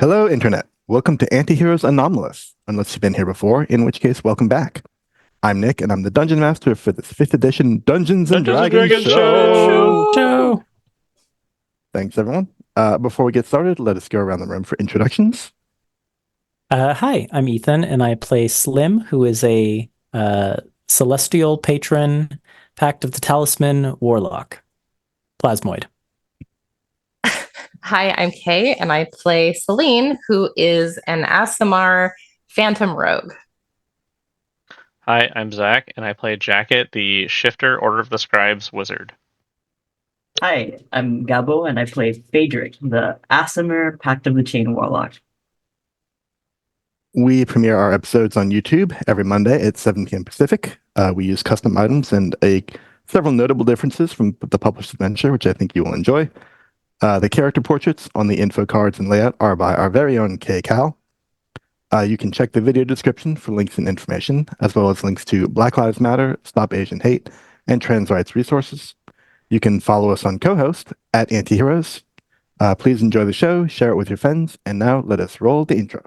Hello, Internet. Welcome to Antiheroes Anomalous, unless you've been here before, in which case, welcome back. I'm Nick, and I'm the Dungeon Master for this 5th edition Dungeons and Dragons show. Show. Thanks, everyone. Before we get started, let us go around the room for introductions. Hi, I'm Ethan, and I play Slim, who is a celestial patron, Pact of the Talisman warlock, plasmoid. Hi, I'm Kay, and I play Celine, who is an Asimar phantom rogue. Hi, I'm Zach, and I play Jacket, the Shifter Order of the Scribes wizard. Hi, I'm Gabo, and I play Phaedric, the Asimar Pact of the Chain warlock. We premiere our episodes on YouTube every Monday at 7 p.m. Pacific. We use custom items and several notable differences from the published adventure, which I think you will enjoy. The character portraits on the info cards and layout are by our very own Kay Cal. You can check the video description for links and information, as well as links to Black Lives Matter, Stop Asian Hate, and trans rights resources. You can follow us on co-host at Antiheroes. Please enjoy the show, share it with your friends, and now let us roll the intro.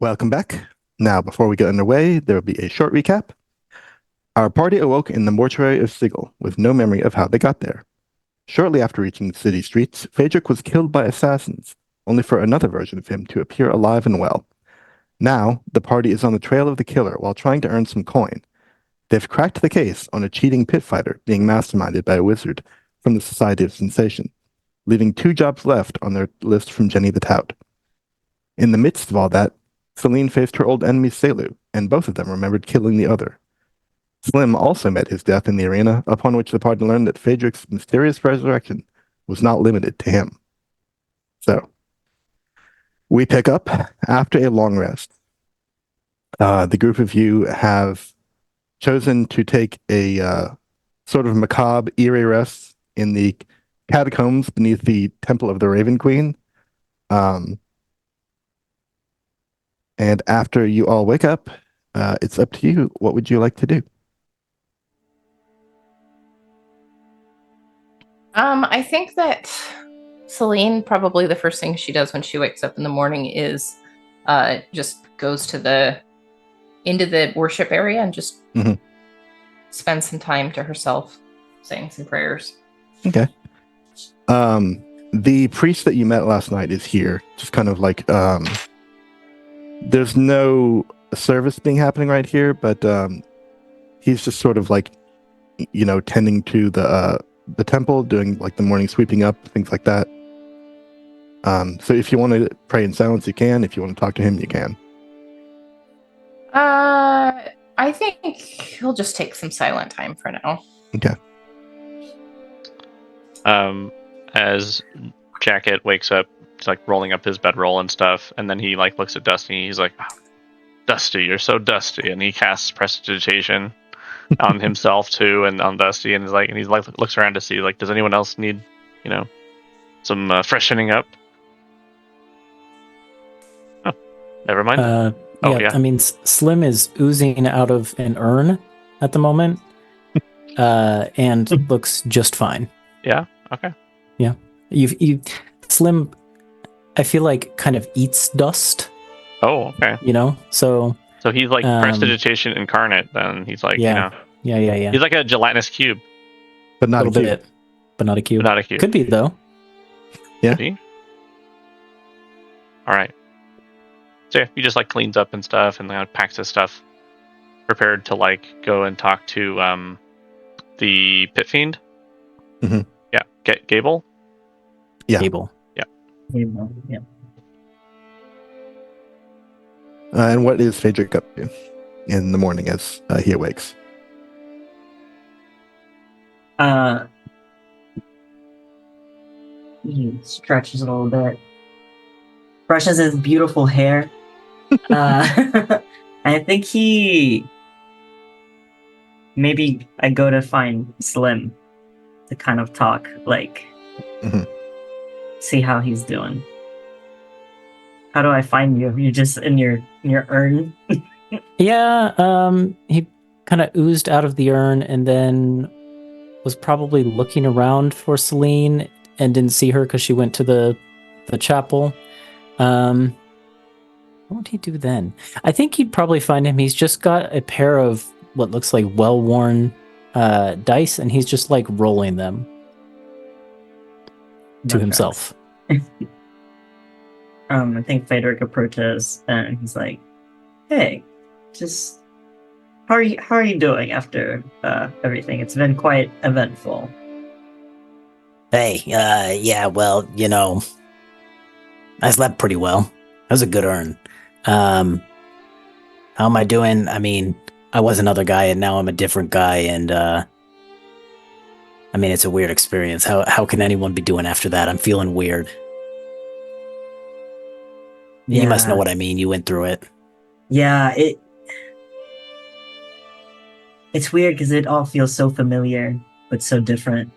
Welcome back. Now, before we get underway, there will be a short recap. Our party awoke in the mortuary of Sigil, with no memory of how they got there. Shortly after reaching the city streets, Phaedric was killed by assassins, only for another version of him to appear alive and well. Now, the party is on the trail of the killer while trying to earn some coin. They've cracked the case on a cheating pit fighter being masterminded by a wizard from the Society of Sensation, leaving 2 jobs left on their list from Jenny the Tout. In the midst of all that, Celine faced her old enemy Selu, and both of them remembered killing the other. Slim also met his death in the arena, upon which the party learned that Phaedric's mysterious resurrection was not limited to him. So, we pick up after a long rest. The group of you have chosen to take a sort of macabre, eerie rest in the catacombs beneath the Temple of the Raven Queen. And after you all wake up, it's up to you. What would you like to do? I think that Celine, probably the first thing she does when she wakes up in the morning is just goes into the worship area and just spend some time to herself, saying some prayers. Okay. The priest that you met last night is here, just kind of like there's no service being happening right here, but he's just sort of like, tending to the temple, doing like the morning sweeping up, things like that. So if you want to pray in silence, you can. If you want to talk to him, you can. I think he'll just take some silent time for now. Okay. As Jacket wakes up, he's like rolling up his bedroll and stuff, and then he like looks at Dusty. He's like, oh, "Dusty, you're so dusty," and he casts prestidigitation on himself too, and on Dusty, and he's like looks around to see like, does anyone else need, some freshening up? Oh, never mind. Yeah, I mean, Slim is oozing out of an urn at the moment, and looks just fine. Yeah. Okay. Yeah, you Slim, I feel like kind of eats dust. Oh, okay. So he's like prestidigitation incarnate. Then he's like, yeah. he's like a gelatinous cube, But not a a little cube. bit. but not a cube. Not a cube. Could be though. Yeah. Could be. All right. So yeah, he just like cleans up and stuff, and packs his stuff, prepared to like go and talk to the pit fiend. Mhm. Yeah, Gable. Yeah. Cable. Yeah. And what is Phaedric up to in the morning as he awakes? He stretches a little bit, brushes his beautiful hair. I think maybe I go to find Slim to kind of talk, like, Mhm. see how he's doing. How do I find you? You're just in your urn. Yeah, he kind of oozed out of the urn and then was probably looking around for Celine and didn't see her because she went to the chapel. What would he do then? I think he'd probably find him. He's just got a pair of what looks like well-worn dice, and he's just like rolling them to No himself. I think Frederick approaches and he's like, "Hey, just how are you doing after everything? It's been quite eventful." Hey, yeah, well, I slept pretty well. That was a good earn. How am I doing? I mean, I was another guy and now I'm a different guy, and I mean, it's a weird experience. How can anyone be doing after that? I'm feeling weird. You must know what I mean. You went through it. Yeah, it's weird because it all feels so familiar but so different.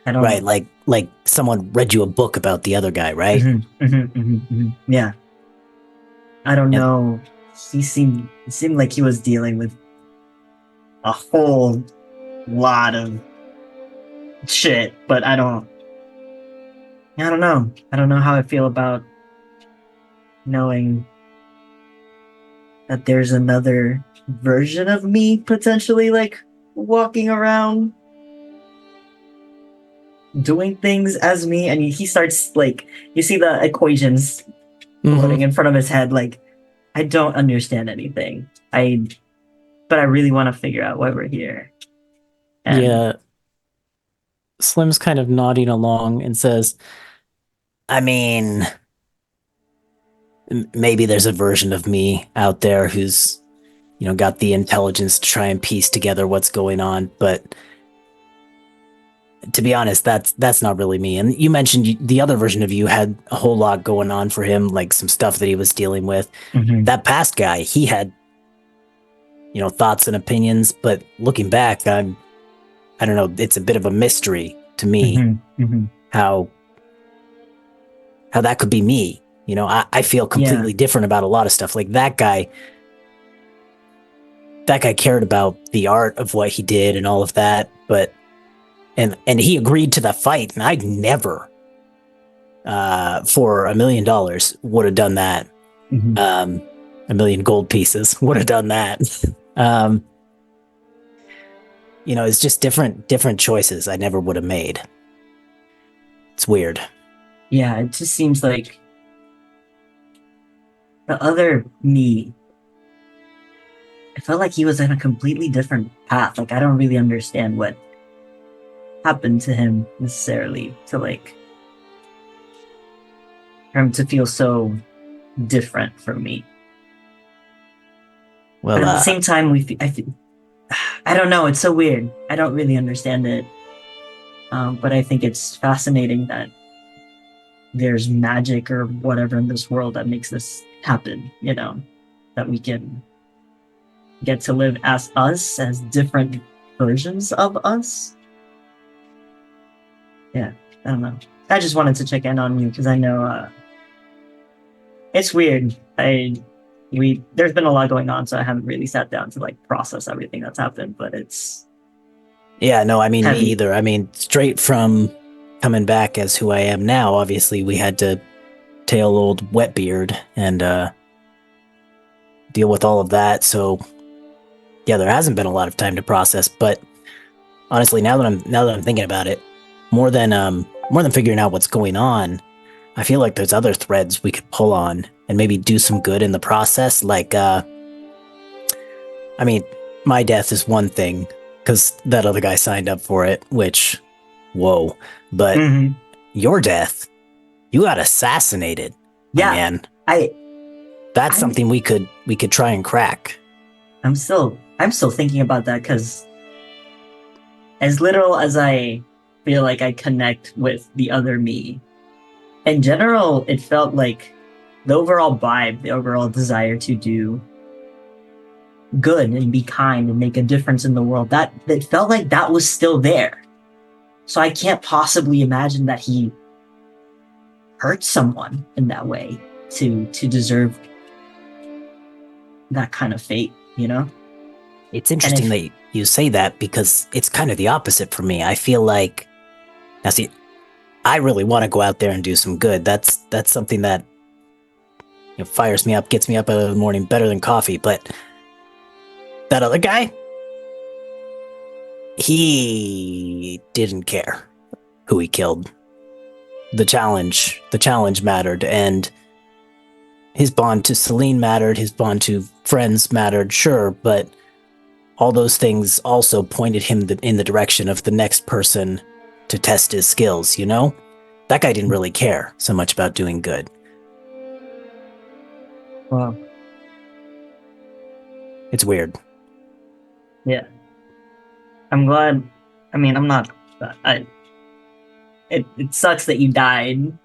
I don't Right, like someone read you a book about the other guy, right? Yeah. I don't know. It seemed like he was dealing with a whole lot of shit, but I don't know. I don't know how I feel about knowing that there's another version of me potentially like walking around doing things as me, and he starts like, you see the equations floating in front of his head, like, I don't understand anything. But I really want to figure out why we're here. And Yeah. Slim's kind of nodding along and says, I mean, maybe there's a version of me out there who's, got the intelligence to try and piece together what's going on, but to be honest, that's not really me. And you mentioned the other version of you had a whole lot going on for him, like some stuff that he was dealing with. That past guy, he had, thoughts and opinions, but looking back, I don't know, it's a bit of a mystery to me how that could be me. I feel completely different about a lot of stuff. Like that guy cared about the art of what he did and all of that, but and he agreed to the fight, and I'd never for $1 million would have done that. 1 million gold pieces would have done that. It's just different choices I never would have made. It's weird. yeah, it just seems like the other me, I felt like he was in a completely different path. Like, I don't really understand what happened to him necessarily to like for him to feel so different from me. Well, but at the same time, I don't know. It's so weird. I don't really understand it. But I think it's fascinating that there's magic or whatever in this world that makes this happen. That we can get to live as us, as different versions of us. Yeah, I don't know. I just wanted to check in on you because I know it's weird. There's been a lot going on, so I haven't really sat down to like process everything that's happened. But it's no, I mean heavy. Me either. I mean, straight from coming back as who I am now, obviously we had to tail old Wetbeard and deal with all of that. So yeah, there hasn't been a lot of time to process. But honestly, now that I'm thinking about it, more than figuring out what's going on, I feel like there's other threads we could pull on and maybe do some good in the process. Like, I mean, my death is one thing because that other guy signed up for it, which, whoa. But your death, you got assassinated. Yeah, man. I'm That's something we could try and crack. I'm still thinking about that because as literal as I feel like I connect with the other me, in general, it felt like the overall vibe, the overall desire to do good and be kind and make a difference in the world, that it felt like that was still there. So I can't possibly imagine that he hurt someone in that way to deserve that kind of fate, you know? It's interesting that you say that because it's kind of the opposite for me. I feel like, now see, I really want to go out there and do some good. That's something that fires me up, gets me up in the morning better than coffee. But that other guy, he didn't care who he killed. The challenge mattered, and his bond to Celine mattered, his bond to friends mattered, sure, but all those things also pointed him in the direction of the next person to test his skills, you know? That guy didn't really care so much about doing good. Wow. It's weird. Yeah. I'm glad. I mean, I'm not. It sucks that you died,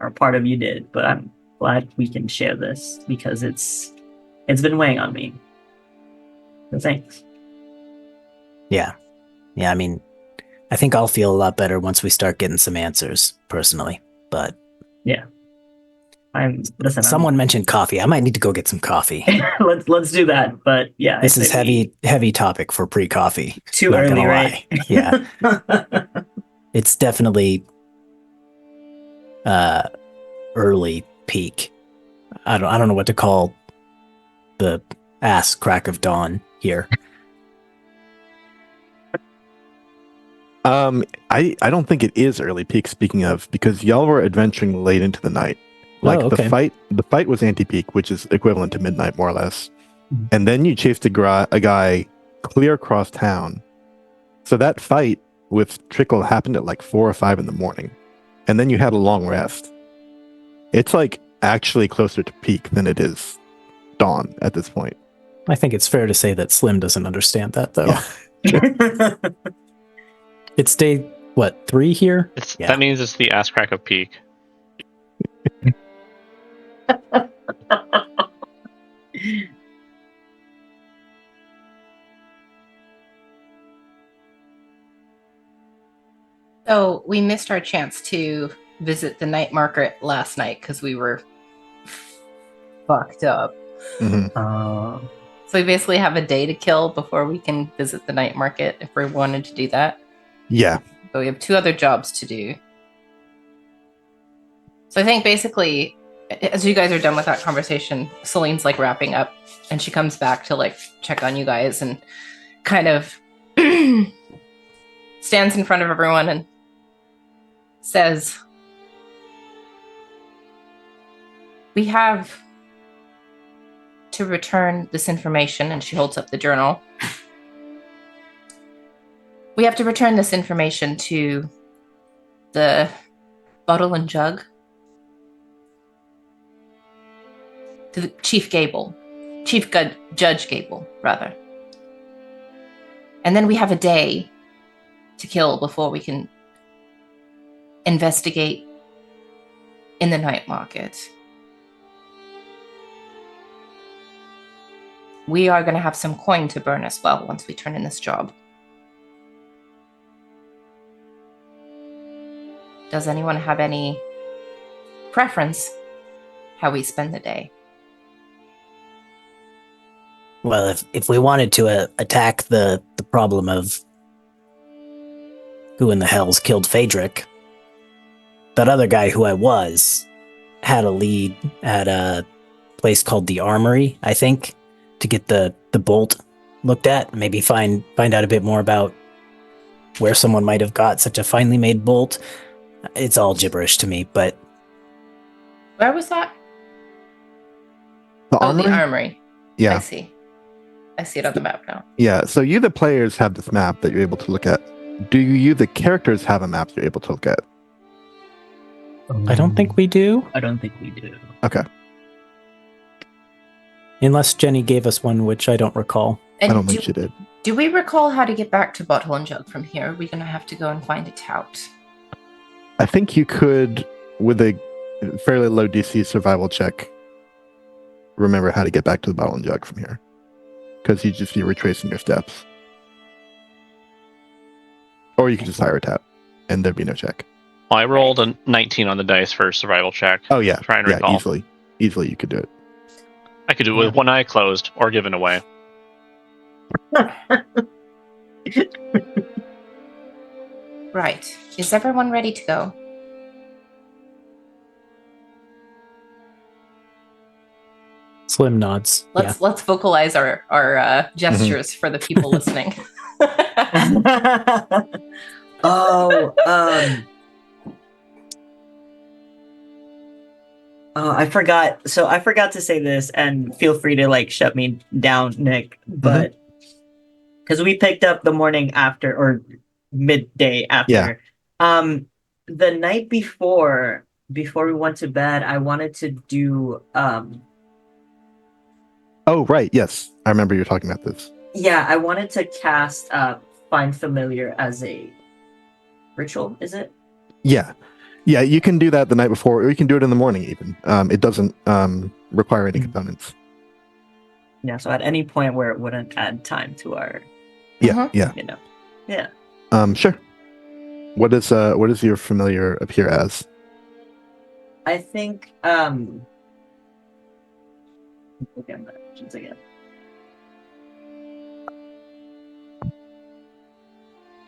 or part of you did, but I'm glad we can share this because it's been weighing on me. So thanks. Yeah. I mean, I think I'll feel a lot better once we start getting some answers, personally. But yeah, Someone mentioned coffee. I might need to go get some coffee. let's do that. But yeah, this is heavy topic for pre-coffee. Too early, right? Yeah, it's definitely early peak. I don't know what to call the ass crack of dawn here. I don't think it is early peak, speaking of, because y'all were adventuring late into the night. Like, okay. the fight was anti-peak, which is equivalent to midnight, more or less. And then you chased a guy clear across town. So that fight with Trickle happened at like 4 or 5 in the morning. And then you had a long rest. It's like actually closer to peak than it is dawn at this point. I think it's fair to say that Slim doesn't understand that, though. Yeah. It's day, 3 here? That means it's the ass crack of peak. So we missed our chance to visit the night market last night because we were fucked up. Mm-hmm. So we basically have a day to kill before we can visit the night market if we wanted to do that. Yeah. But we have 2 other jobs to do. So I think basically, as you guys are done with that conversation, Celine's like wrapping up and she comes back to like check on you guys and kind of stands in front of everyone and says, "We have to return this information," and she holds up the journal. "We have to return this information to the bottle and jug, to the Chief Judge Gable, rather. And then we have a day to kill before we can investigate in the night market. We are going to have some coin to burn as well once we turn in this job. Does anyone have any preference how we spend the day?" Well, if we wanted to attack the problem of who in the hell's killed Phaedric, that other guy who I was had a lead at a place called the Armory, I think, to get the bolt looked at. Maybe find out a bit more about where someone might have got such a finely made bolt. It's all gibberish to me, but Where was that? The Oh, armory? the armory. Yeah. I see. I see it on the map now. Yeah, so you, the players, have this map that you're able to look at. Do you, the characters, have a map you're able to look at? I don't think we do, I don't think we do. Okay. unless Jenny gave us one, which I don't recall. And I don't think she did. Do we recall how to get back to Bottle and Jug from here? Are we going to have to go and find a tout? I think you could, with a fairly low DC survival check, remember how to get back to the bottle and jug from here. Because you just be retracing your steps. Or you could just hire a tap, and there'd be no check. Well, I rolled a 19 on the dice for survival check. Oh, yeah. Try and Yeah, recall. easily. Easily you could do it. I could do it with one eye closed or given away. Right. Is everyone ready to go? Slim nods. Let's vocalize our gestures for the people listening. Oh, oh, I forgot. So I forgot to say this, and feel free to like shut me down, Nick. But because we picked up the morning after or midday after, the night before we went to bed, I wanted to do Oh, right. Yes. I remember you were talking about this. yeah, I wanted to cast Find Familiar as a ritual, is it? Yeah. Yeah, you can do that the night before, or you can do it in the morning even. It doesn't require any components. Yeah, so at any point where it wouldn't add time to our, Yeah, yeah. you know. Yeah. Sure. What does your familiar appear as? I think look at my options again.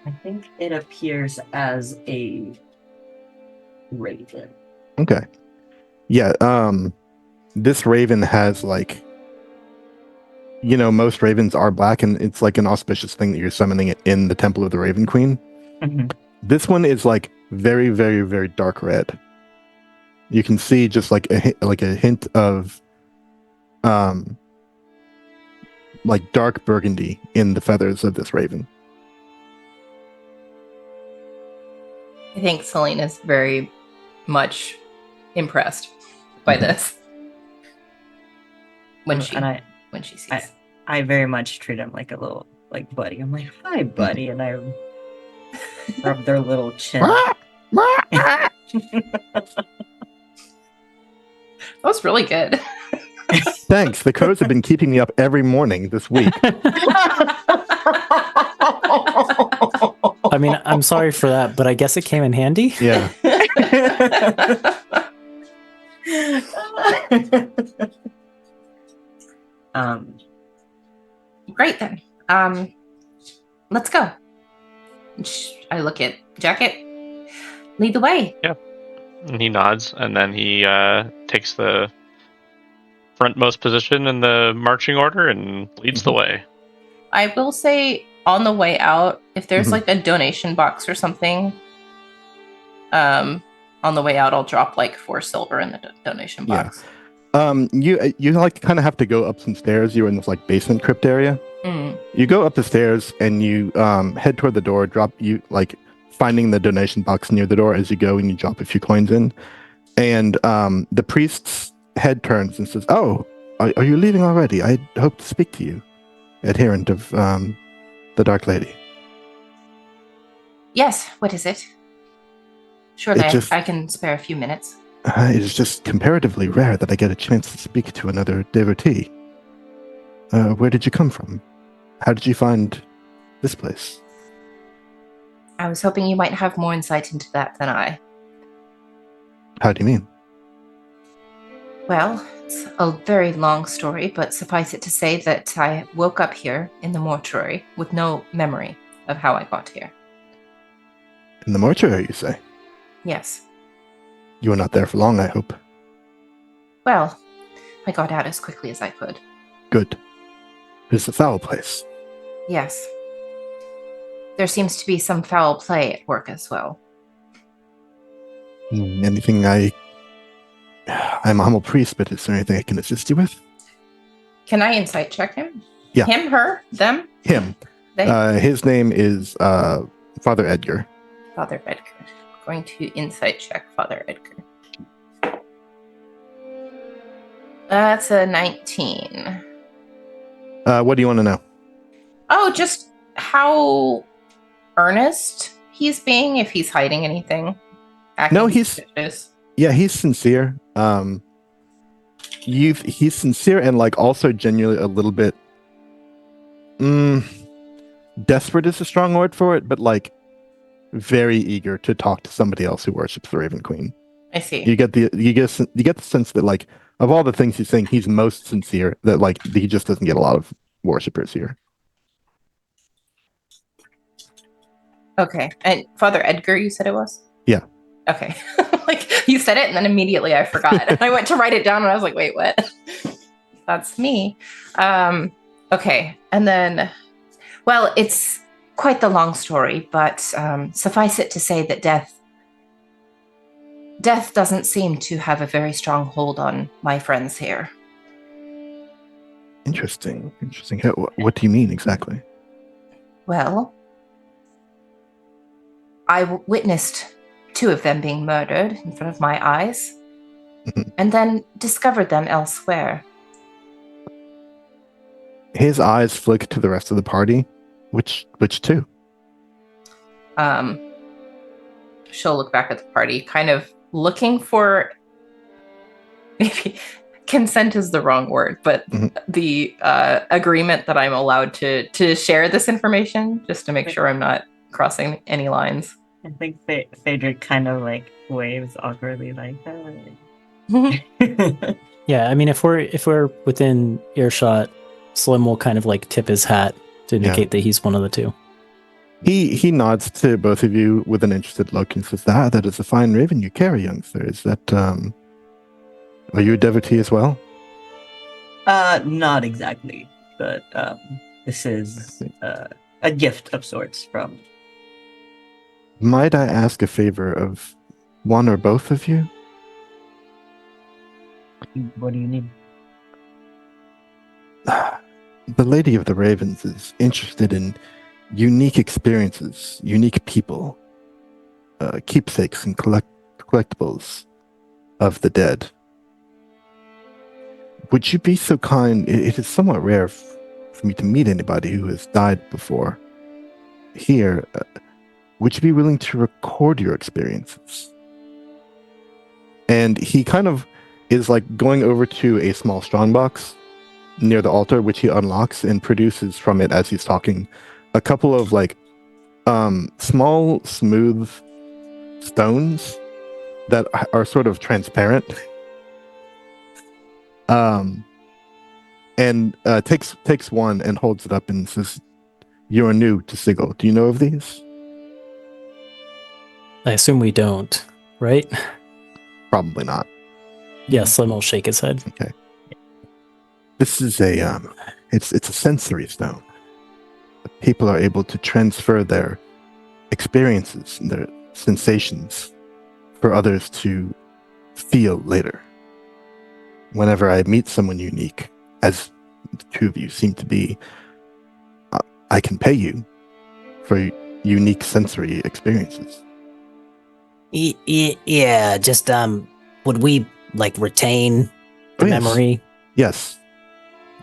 I think it appears as a raven. Okay. Yeah, this raven has like, you know, most ravens are black, and it's like an auspicious thing that you're summoning it in the Temple of the Raven Queen. This one is like very, very, very dark red. You can see just like a hint of like dark burgundy in the feathers of this raven. I think Celine is very much impressed by this when she sees. I very much treat him like a little like buddy. I'm like, hi, buddy, and I rub their little chin. That was really good. Thanks. The crows have been keeping me up every morning this week. I mean, I'm sorry for that, but I guess it came in handy. Yeah. Great then. Let's go. I look at Jacket. Lead the way. Yeah. And he nods, and then he takes the frontmost position in the marching order and leads the way. I will say on the way out, if there's like a donation box or something, on the way out, I'll drop like 4 silver in the donation box. You like kind of have to go up some stairs. You're in this like basement crypt area. You go up the stairs and you head toward the door. Finding the donation box near the door as you go, and you drop a few coins in. And the priest's head turns and says, "Oh, are you leaving already? I hope to speak to you, adherent of the Dark Lady." Yes, what is it? Surely I can spare a few minutes. It is just comparatively rare that I get a chance to speak to another devotee. Where did you come from? How did you find this place? I was hoping you might have more insight into that than I. How do you mean? Well, it's a very long story, but suffice it to say that I woke up here in the mortuary with no memory of how I got here. In the mortuary, you say? Yes. You were not there for long, I hope. Well, I got out as quickly as I could. Good. It is a foul place. Yes. there seems to be some foul play at work as well. Anything I'm a humble priest, but is there anything I can assist you with? Can I insight check him? Yeah. Him, her, them? Him. They? His name is Father Edgar. Father Edgar. I'm going to insight check Father Edgar. That's a 19. What do you want to know? Oh, just how earnest he's being, if he's hiding anything. No, he's sincere. He's sincere and like also genuinely a little bit desperate is a strong word for it, but like very eager to talk to somebody else who worships the Raven Queen. I see. You get the sense that like of all the things he's saying, he's most sincere. That like he just doesn't get a lot of worshippers here. Okay, and Father Edgar, you said it was? Yeah. Okay. Like you said it, and then immediately I forgot. And I went to write it down, and I was like, "Wait, what?" That's me. Okay, and then, well, it's quite the long story, but suffice it to say that death doesn't seem to have a very strong hold on my friends here. Interesting. What do you mean exactly? Well, I witnessed 2 of them being murdered in front of my eyes, and then discovered them elsewhere. His eyes flick to the rest of the party. Which 2? She'll look back at the party, kind of looking for, maybe consent is the wrong word, but the agreement that I'm allowed to share this information, just to make sure I'm not crossing any lines. I think Phaedric kind of like waves awkwardly like that. Yeah, I mean, if we're within earshot, Slim will kind of like tip his hat to indicate that he's one of the 2. He nods to both of you with an interested look and says, that is a fine raven you carry, youngster. Is that, are you a devotee as well? Not exactly, but this is a gift of sorts from... Might I ask a favor of one or both of you? What do you need? The Lady of the Ravens is interested in unique experiences, unique people, keepsakes and collectibles of the dead. Would you be so kind? It is somewhat rare for me to meet anybody who has died before. Here, would you be willing to record your experiences? And he kind of is like going over to a small strongbox near the altar, which he unlocks and produces from it as he's talking a couple of like small, smooth stones that are sort of transparent. And takes one and holds it up and says, "You're new to Sigil. Do you know of these?" I assume we don't, right? Probably not. Yeah, Slim will shake his head. Okay. This is it's a sensory stone. People are able to transfer their experiences and their sensations for others to feel later. Whenever I meet someone unique, as the 2 of you seem to be, I can pay you for unique sensory experiences. Yeah, just would we like retain the memory? Yes.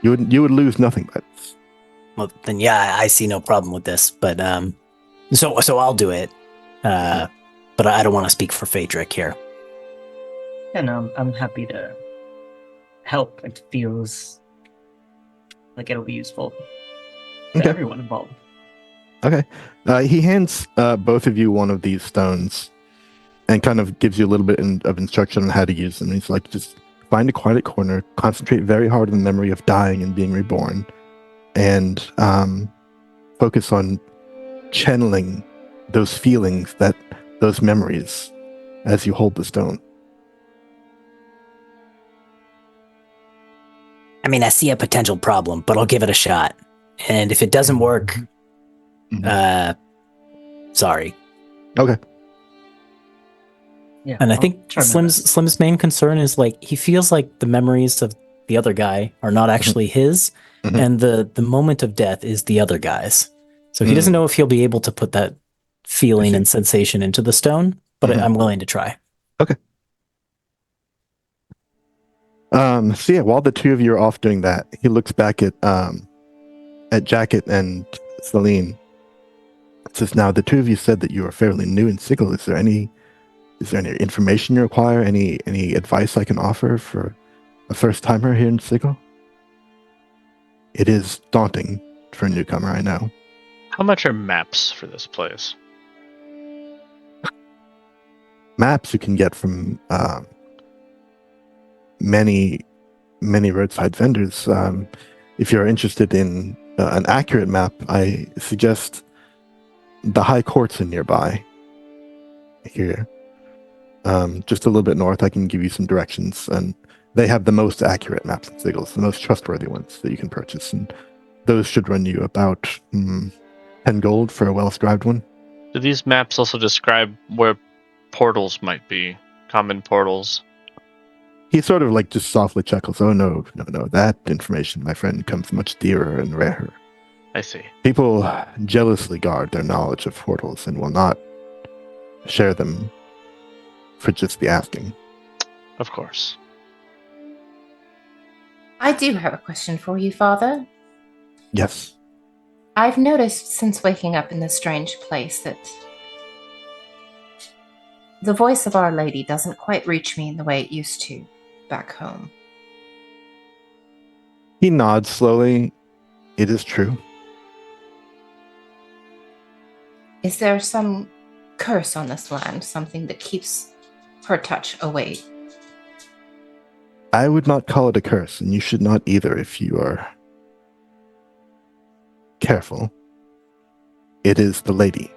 You would lose nothing by this. Well, then yeah, I see no problem with this. But so I'll do it. But I don't want to speak for Phaedric here. And I'm happy to help. It feels like it'll be useful to everyone involved. Okay. He hands both of you one of these stones and kind of gives you a little bit of instruction on how to use them. He's like, just find a quiet corner, concentrate very hard on the memory of dying and being reborn, and focus on channeling those feelings, those memories, as you hold the stone. I mean, I see a potential problem, but I'll give it a shot. And if it doesn't work, Sorry. Okay. Yeah, And I I'll think try my Slim's best. Slim's main concern is like he feels like the memories of the other guy are not actually his, Mhm. and the moment of death is the other guy's. So he doesn't Mm. know if he'll be able to put that feeling see. and sensation into the stone, but Mhm. I'm willing to try. So yeah, while the two of you are off doing that, he looks back at Jacket and Celine. Says, "Now the two of you said that you are fairly new in Sigil. Is there any information you require? Any advice I can offer for a first timer here in Sigil? It is daunting for a newcomer, I know. How much are maps for this place? Maps you can get from many roadside vendors. If you're interested in an accurate map, I suggest the high courts are nearby here. Just a little bit north, I can give you some directions, and they have the most accurate maps and sigils, the most trustworthy ones that you can purchase, and those should run you about 10 gold for a well-scribed one. Do these maps also describe where portals might be? Common portals? He sort of like just softly chuckles. Oh, no. That information, my friend, comes much dearer and rarer. I see. People jealously guard their knowledge of portals and will not share them for just the asking. Of course. I do have a question for you, Father. Yes. I've noticed since waking up in this strange place that the voice of Our Lady doesn't quite reach me in the way it used to back home. He nods slowly. It is true. Is there some curse on this land, something that keeps her touch away? I would not call it a curse, and you should not either if you are careful. It is the lady.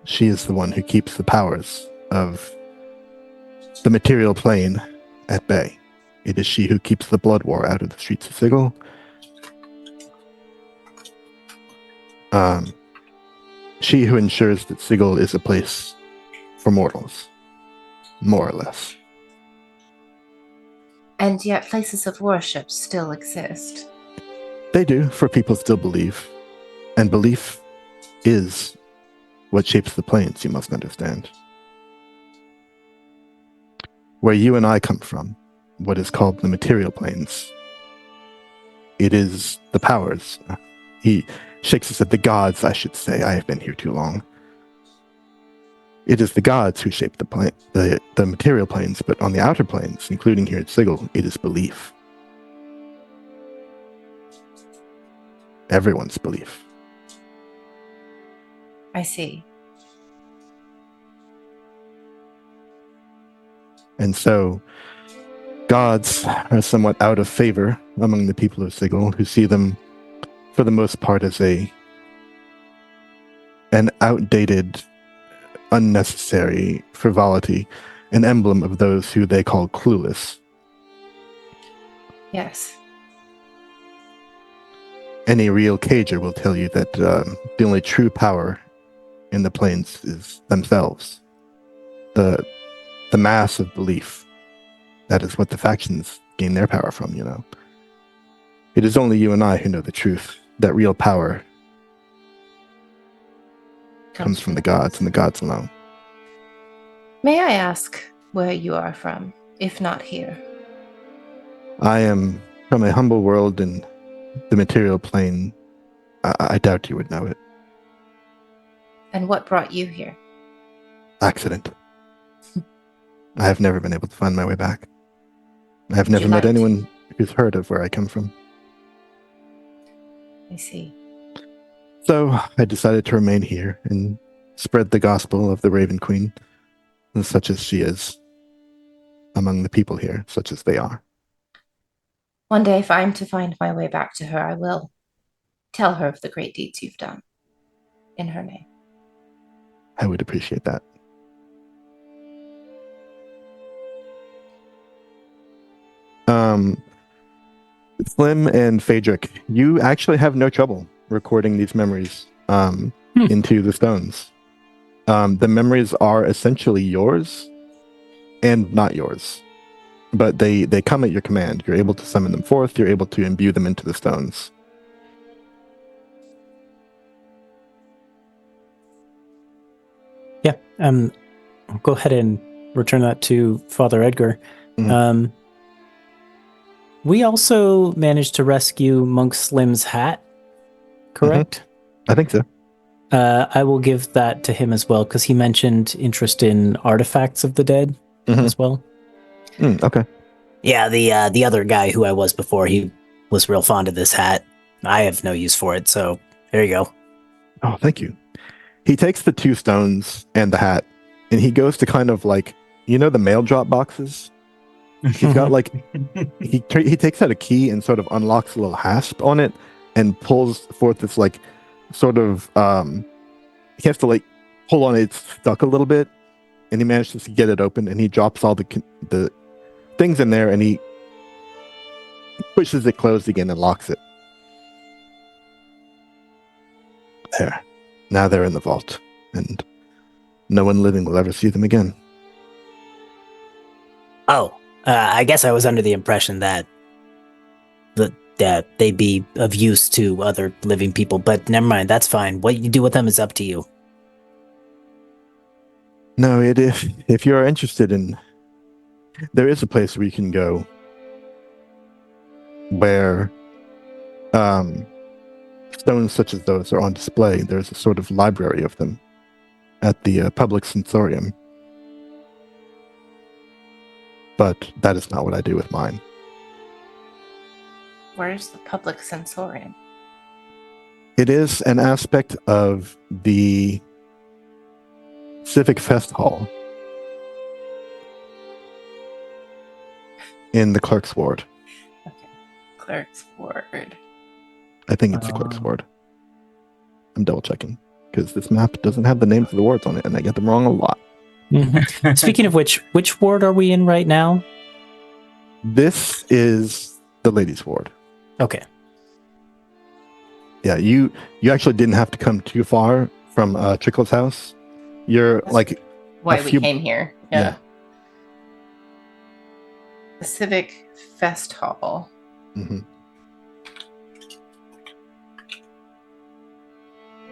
She is the one who keeps the powers of the material plane at bay. It is she who keeps the blood war out of the streets of Sigil. She who ensures that Sigil is a place for mortals, more or less. And yet places of worship still exist. They do, for people still believe. And belief is what shapes the planes, you must understand. Where you and I come from, what is called the material planes, it is the powers. He shakes his head. The gods, I should say. I have been here too long. It is the gods who shape the material planes, but on the outer planes, including here at Sigil, it is belief. Everyone's belief. I see. And so, gods are somewhat out of favor among the people of Sigil, who see them, for the most part, as an outdated, unnecessary frivolity, an emblem of those who they call clueless. Yes. Any real cager will tell you that the only true power in the planes is themselves. The mass of belief. That is what the factions gain their power from, you know. It is only you and I who know the truth. That real power comes from the gods and the gods alone. May I ask where you are from, if not here? I am from a humble world in the material plane. I doubt you would know it. And what brought you here? Accident. I have never been able to find my way back. I have Would never you met like to? anyone who's heard of where I come from. I see. So I decided to remain here and spread the gospel of the Raven Queen, such as she is, among the people here, such as they are. One day, if I'm to find my way back to her, I will tell her of the great deeds you've done in her name. I would appreciate that. Slim and Phaedric, you actually have no trouble recording these memories. into the stones. The memories are essentially yours and not yours, but they come at your command. You're able to summon them forth. You're able to imbue them into the stones. Yeah. I'll go ahead and return that to Father Edgar. Mhm. We also managed to rescue Monk Slim's hat, correct? I think so. I will give that to him as well, because he mentioned interest in artifacts of the dead as well. Okay. Yeah, the other guy who I was before, he was real fond of this hat. I have no use for it, so there you go. Oh, thank you. He takes the 2 stones and the hat, and he goes to kind of like, the mail drop boxes? He's got like, he takes out a key and sort of unlocks a little hasp on it and pulls forth this like sort of, he has to like pull on it, it's stuck a little bit, and he manages to get it open, and he drops all the things in there, and he pushes it closed again and locks it. There. Now they're in the vault, and no one living will ever see them again. Oh, I guess I was under the impression that they'd be of use to other living people, but never mind, that's fine. What you do with them is up to you. No, if you're interested in, there is a place where you can go where stones such as those are on display. There's a sort of library of them at the public sensorium. But that is not what I do with mine. Where's the public sensorium? It is an aspect of the Civic Fest Hall in the Clerk's Ward. Okay. Clerk's Ward. I think it's the Clerk's Ward. I'm double checking because this map doesn't have the names of the wards on it, and I get them wrong a lot. Speaking of which ward are we in right now? This is the ladies' ward. Okay. Yeah, you actually didn't have to come too far from Trickle's house. You're like Why we came here. Yeah. The Civic Fest Hall. Mm-hmm.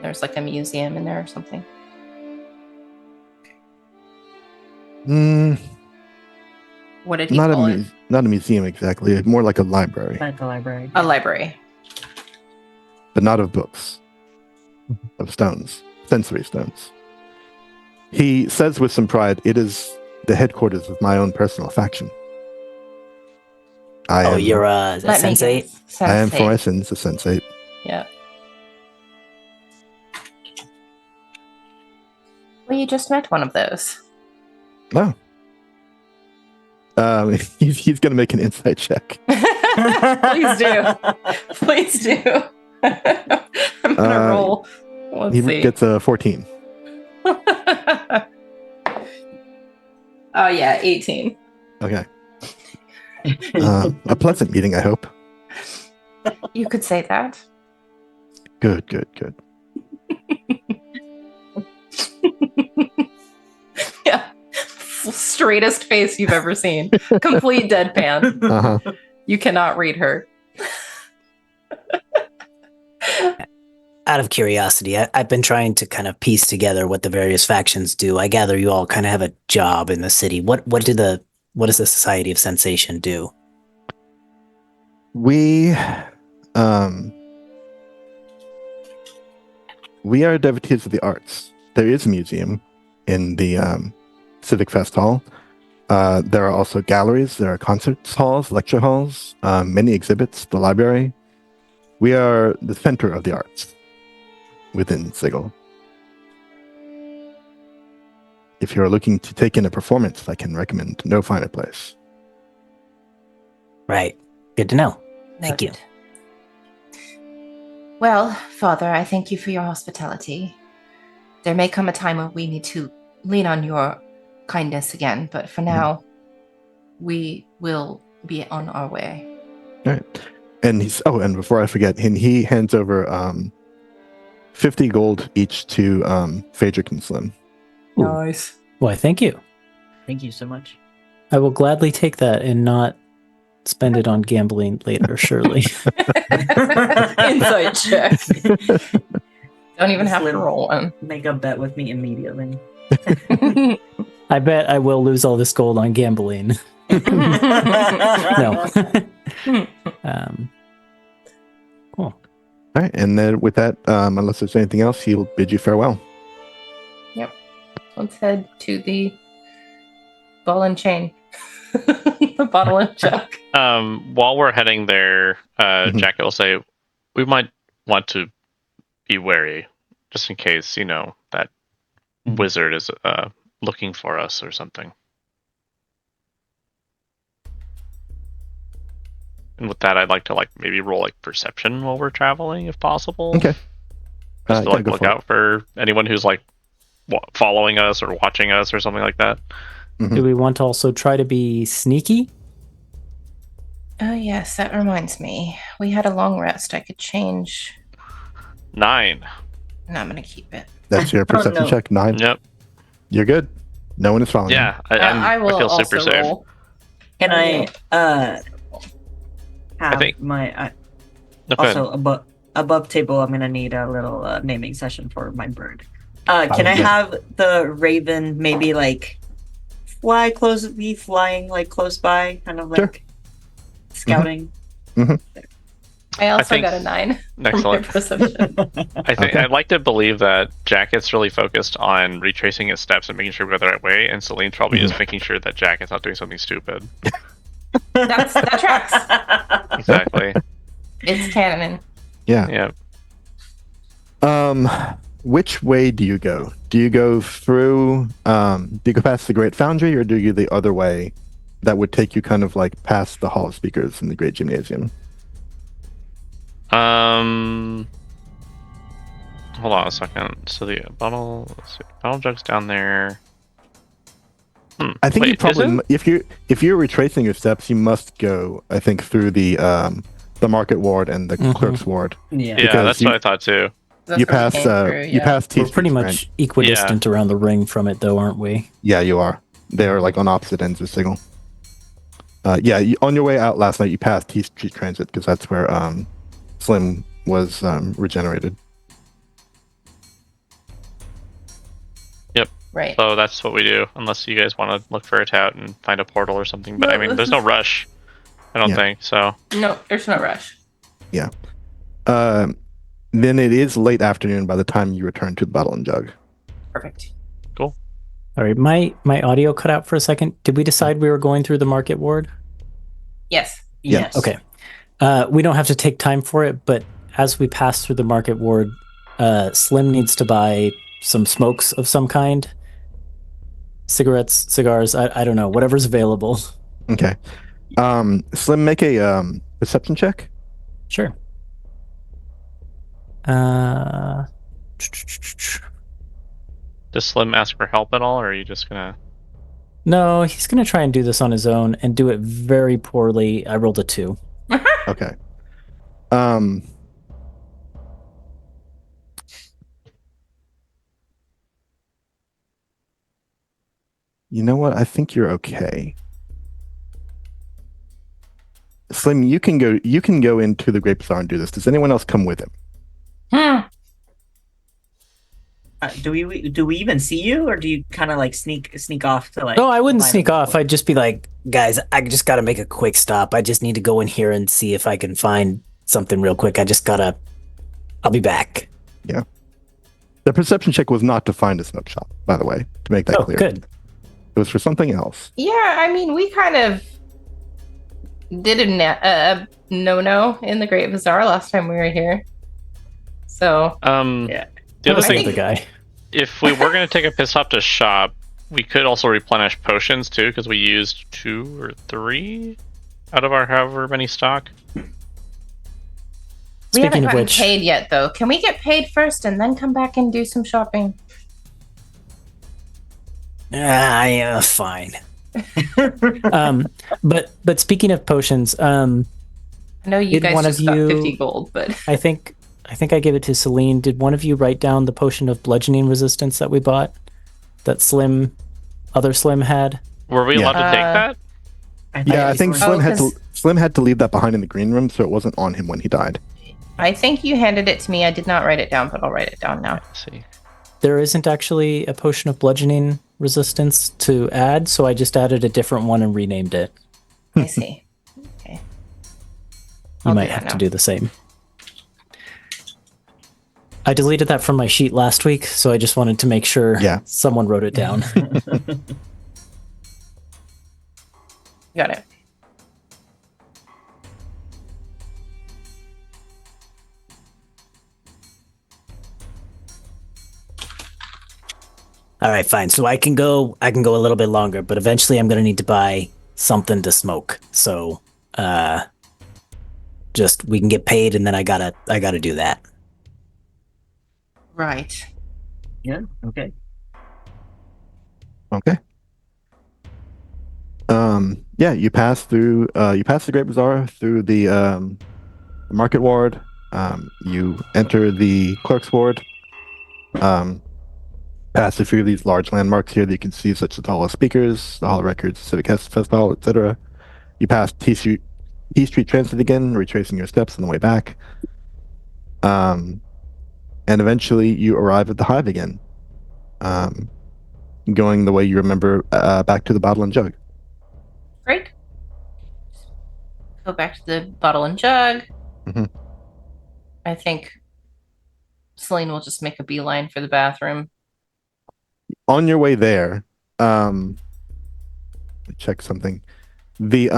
There's like a museum in there or something. What did he call it? Not a museum exactly. More like a library. At the library. A library. But not of books. Of stones. Sensory stones. He says with some pride, it is the headquarters of my own personal faction. You're a sensei? I am for my sins a sensate. Yeah. Well, you just met one of those. No. He's going to make an insight check. Please do. Please do. I'm going to roll. Let's he see. gets a 14. Oh, yeah, 18. Okay. A pleasant meeting, I hope. You could say that. Good. Yeah. Straightest face you've ever seen. Complete deadpan. Uh-huh. You cannot read her. Out of curiosity, I've been trying to kind of piece together what the various factions do. I gather you all kind of have a job in the city. What does the Society of Sensation do? We are devotees of the arts. There is a museum in the Civic Fest Hall. There are also galleries. There are concert halls, lecture halls, many exhibits, the library. We are the center of the arts within Sigil. If you're looking to take in a performance, I can recommend no finer place. Right. Good to know. Thank you. Well, Father, I thank you for your hospitality. There may come a time when we need to lean on your kindness again, but for now, we will be on our way. All right. And and before I forget, he hands over 50 gold each to Phaedric and Slim. Ooh. Nice. Why, thank you. Thank you so much. I will gladly take that and not spend it on gambling later, surely. Insight check. Don't even have to Slim. roll one. Make a bet with me immediately. I bet I will lose all this gold on gambling. No. Cool. All right, and then with that, unless there's anything else, he'll bid you farewell. Let's head to the ball and chain. The bottle and jug. While we're heading there, Mhm. Jacket will say, we might want to be wary, just in case, that wizard is looking for us or something. And with that, I'd like to maybe roll perception while we're traveling, if possible. Okay. Just to Yeah, go look for it. out for anyone who's following us or watching us or something like that. Do we want to also try to be sneaky? Oh, yes, that reminds me. We had a long rest. I could change. 9. No, I'm going to keep it. That's your perception no. check. 9. Yep. You're good. No one is following you. Yeah. I will I feel also super safe. roll. Can I have think- my No, go ahead. also above table? I'm gonna need a little naming session for my bird. Can I yeah. have the raven maybe be flying close by, kind of Sure. scouting? I also think- got a 9 for my Excellent. perception. I think Okay. I'd like to believe that Jacket's really focused on retracing his steps and making sure we go the right way, and Celine's probably just making sure that Jacket's not doing something stupid. That tracks. Exactly. It's canon. Yeah. Yeah. Which way do you go? Do you go through, do you go past the Great Foundry, or do you go the other way that would take you kind of past the Hall of Speakers in the Great Gymnasium? Hold on a second. So the bottle jug's down there. I think Wait, you probably, is it? if you're retracing your steps, you must go, I think, through the Market Ward and the Clerk's Ward. Yeah. Yeah, Because that's what I thought too. That's You where we pass, came through, you yeah. pass T We're pretty Streets, much equidistant around the ring from it, though, aren't we? Yeah, you are. They're on opposite ends of Sigil. On your way out last night, you passed T Street Transit because that's where Slim was regenerated. Right. So that's what we do, unless you guys want to look for a tout and find a portal or something. But I mean, there's no rush. I don't Yeah. think so. No, there's no rush. Then it is late afternoon by the time you return to the Bottle and Jug. Perfect. All right, my audio cut out for a second. Did we decide we were going through the Market Ward? Yes. Yeah. Yes. Okay. We don't have to take time for it, but as we pass through the Market Ward, Slim needs to buy some smokes of some kind. Cigarettes, cigars, I don't know, whatever's available. Okay. Slim, make a perception check. Sure. Does Slim ask for help at all, or are you just gonna? No, he's going to try and do this on his own and do it very poorly. I rolled a 2. Okay. You know what? I think you're okay. Slim, you can go into the Grape Bazaar and do this. Does anyone else come with him? Do we even see you, or do you kind of sneak off to No, I wouldn't line sneak up? off. I'd just be like, guys, I just got to make a quick stop. I just need to go in here and see if I can find something real quick. I'll be back. The perception check was not to find a smoke shop, by the way, to make that Oh, clear. good. It was for something else. Yeah, I mean, we kind of did a no-no in the Great Bazaar last time we were here. So, Yeah. The other I thing, think- the guy. if we were gonna take a pit stop to shop, we could also replenish potions too, because we used 2 or 3 out of our however many stock. we haven't Speaking of gotten which, paid yet, though. Can we get paid first and then come back and do some shopping? yeah, fine. But speaking of potions, I know you Did guys one of just got you- 50 gold, but I think I think I gave it to Celine. Did one of you write down the potion of bludgeoning resistance that we bought? That other Slim had? Were we allowed to take that? I think Slim had to leave that behind in the green room, so it wasn't on him when he died. I think you handed it to me. I did not write it down, but I'll write it down now. Let's see. There isn't actually a potion of bludgeoning resistance to add, so I just added a different one and renamed it. I see. Okay. You might have to do the same. I deleted that from my sheet last week, so I just wanted to make sure someone wrote it down. Got it. All right, fine. So I can go a little bit longer, but eventually I'm going to need to buy something to smoke. So just we can get paid and then I got to do that. Right. Yeah. Okay. Okay. You pass through. You pass the Great Bazaar through the market ward. You enter the clerk's ward. Pass a few of these large landmarks here that you can see, such as the Hall of Speakers, the Hall of Records, Civic Festival, etc. You pass T Street Transit again, retracing your steps on the way back. And eventually you arrive at the Hive again, going the way you remember, back to the Bottle and Jug. Great. Go back to the Bottle and Jug. Mm-hmm. I think Celine will just make a beeline for the bathroom. On your way there, check something. The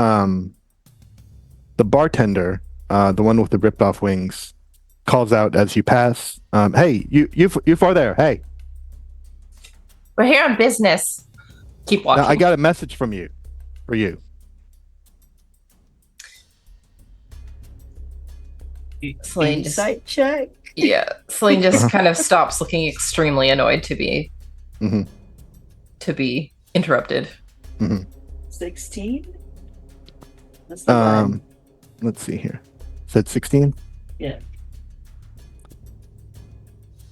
bartender, the one with the ripped off wings, calls out as you pass. Hey, you far there? Hey, We're here on business. Keep walking. I got a message from you, for you. Celine Insight check. Yeah, Celine just kind of stops, looking extremely annoyed to be interrupted. 16. That's the line. Let's see here. Said 16. Yeah.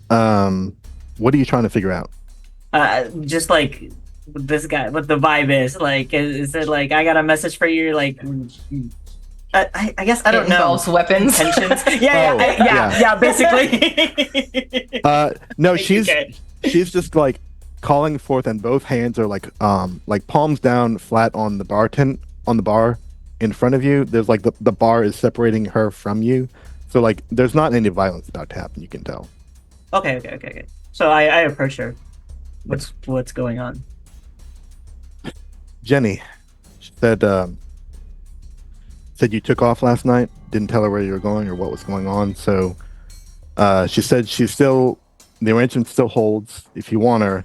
What are you trying to figure out? Just like this guy, what the vibe is like. Is it like I got a message for you? Like, I guess I don't know. Involves weapons. Intentions. Yeah, basically. No, she's just like calling forth, and both hands are like palms down, flat on the bar in front of you. There's like the bar is separating her from you, so like there's not any violence about to happen. You can tell. Okay. So I approach her. What's going on? Jenny said you took off last night. Didn't tell her where you were going or what was going on. So she said the arrangement still holds. If you want her,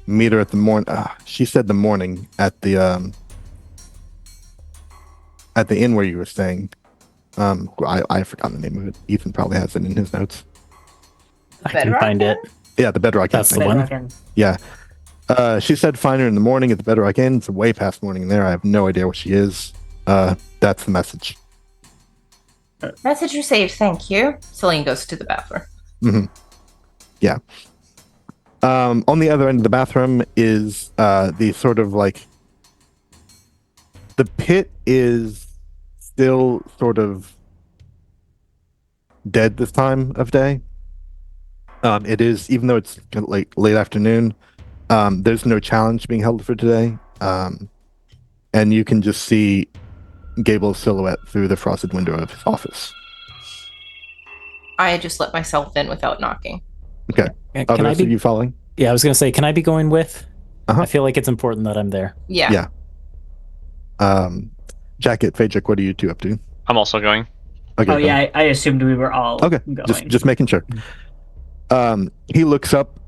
meet her at the morning. She said the morning at the inn where you were staying. I forgot the name of it. Ethan probably has it in his notes. I can find it. Yeah, the Bedrock Inn. That's the one. Yeah. She said find her in the morning at the Bedrock Inn. It's way past morning there. I have no idea where she is. That's the message. Message received, thank you. Celine goes to the bathroom. Yeah. On the other end of the bathroom is the sort of like the pit is still sort of dead this time of day. It is, even though it's like late afternoon, there's no challenge being held for today. And you can just see Gable's silhouette through the frosted window of his office. I just let myself in without knocking. Okay. Are the rest of you following? Yeah, I was going to say, can I be going with? Uh-huh. I feel like it's important that I'm there. Yeah. Jacket, Phaedric, what are you two up to? I'm also going. Okay. Oh yeah, I assumed we were all Okay. going. Just making sure. He looks up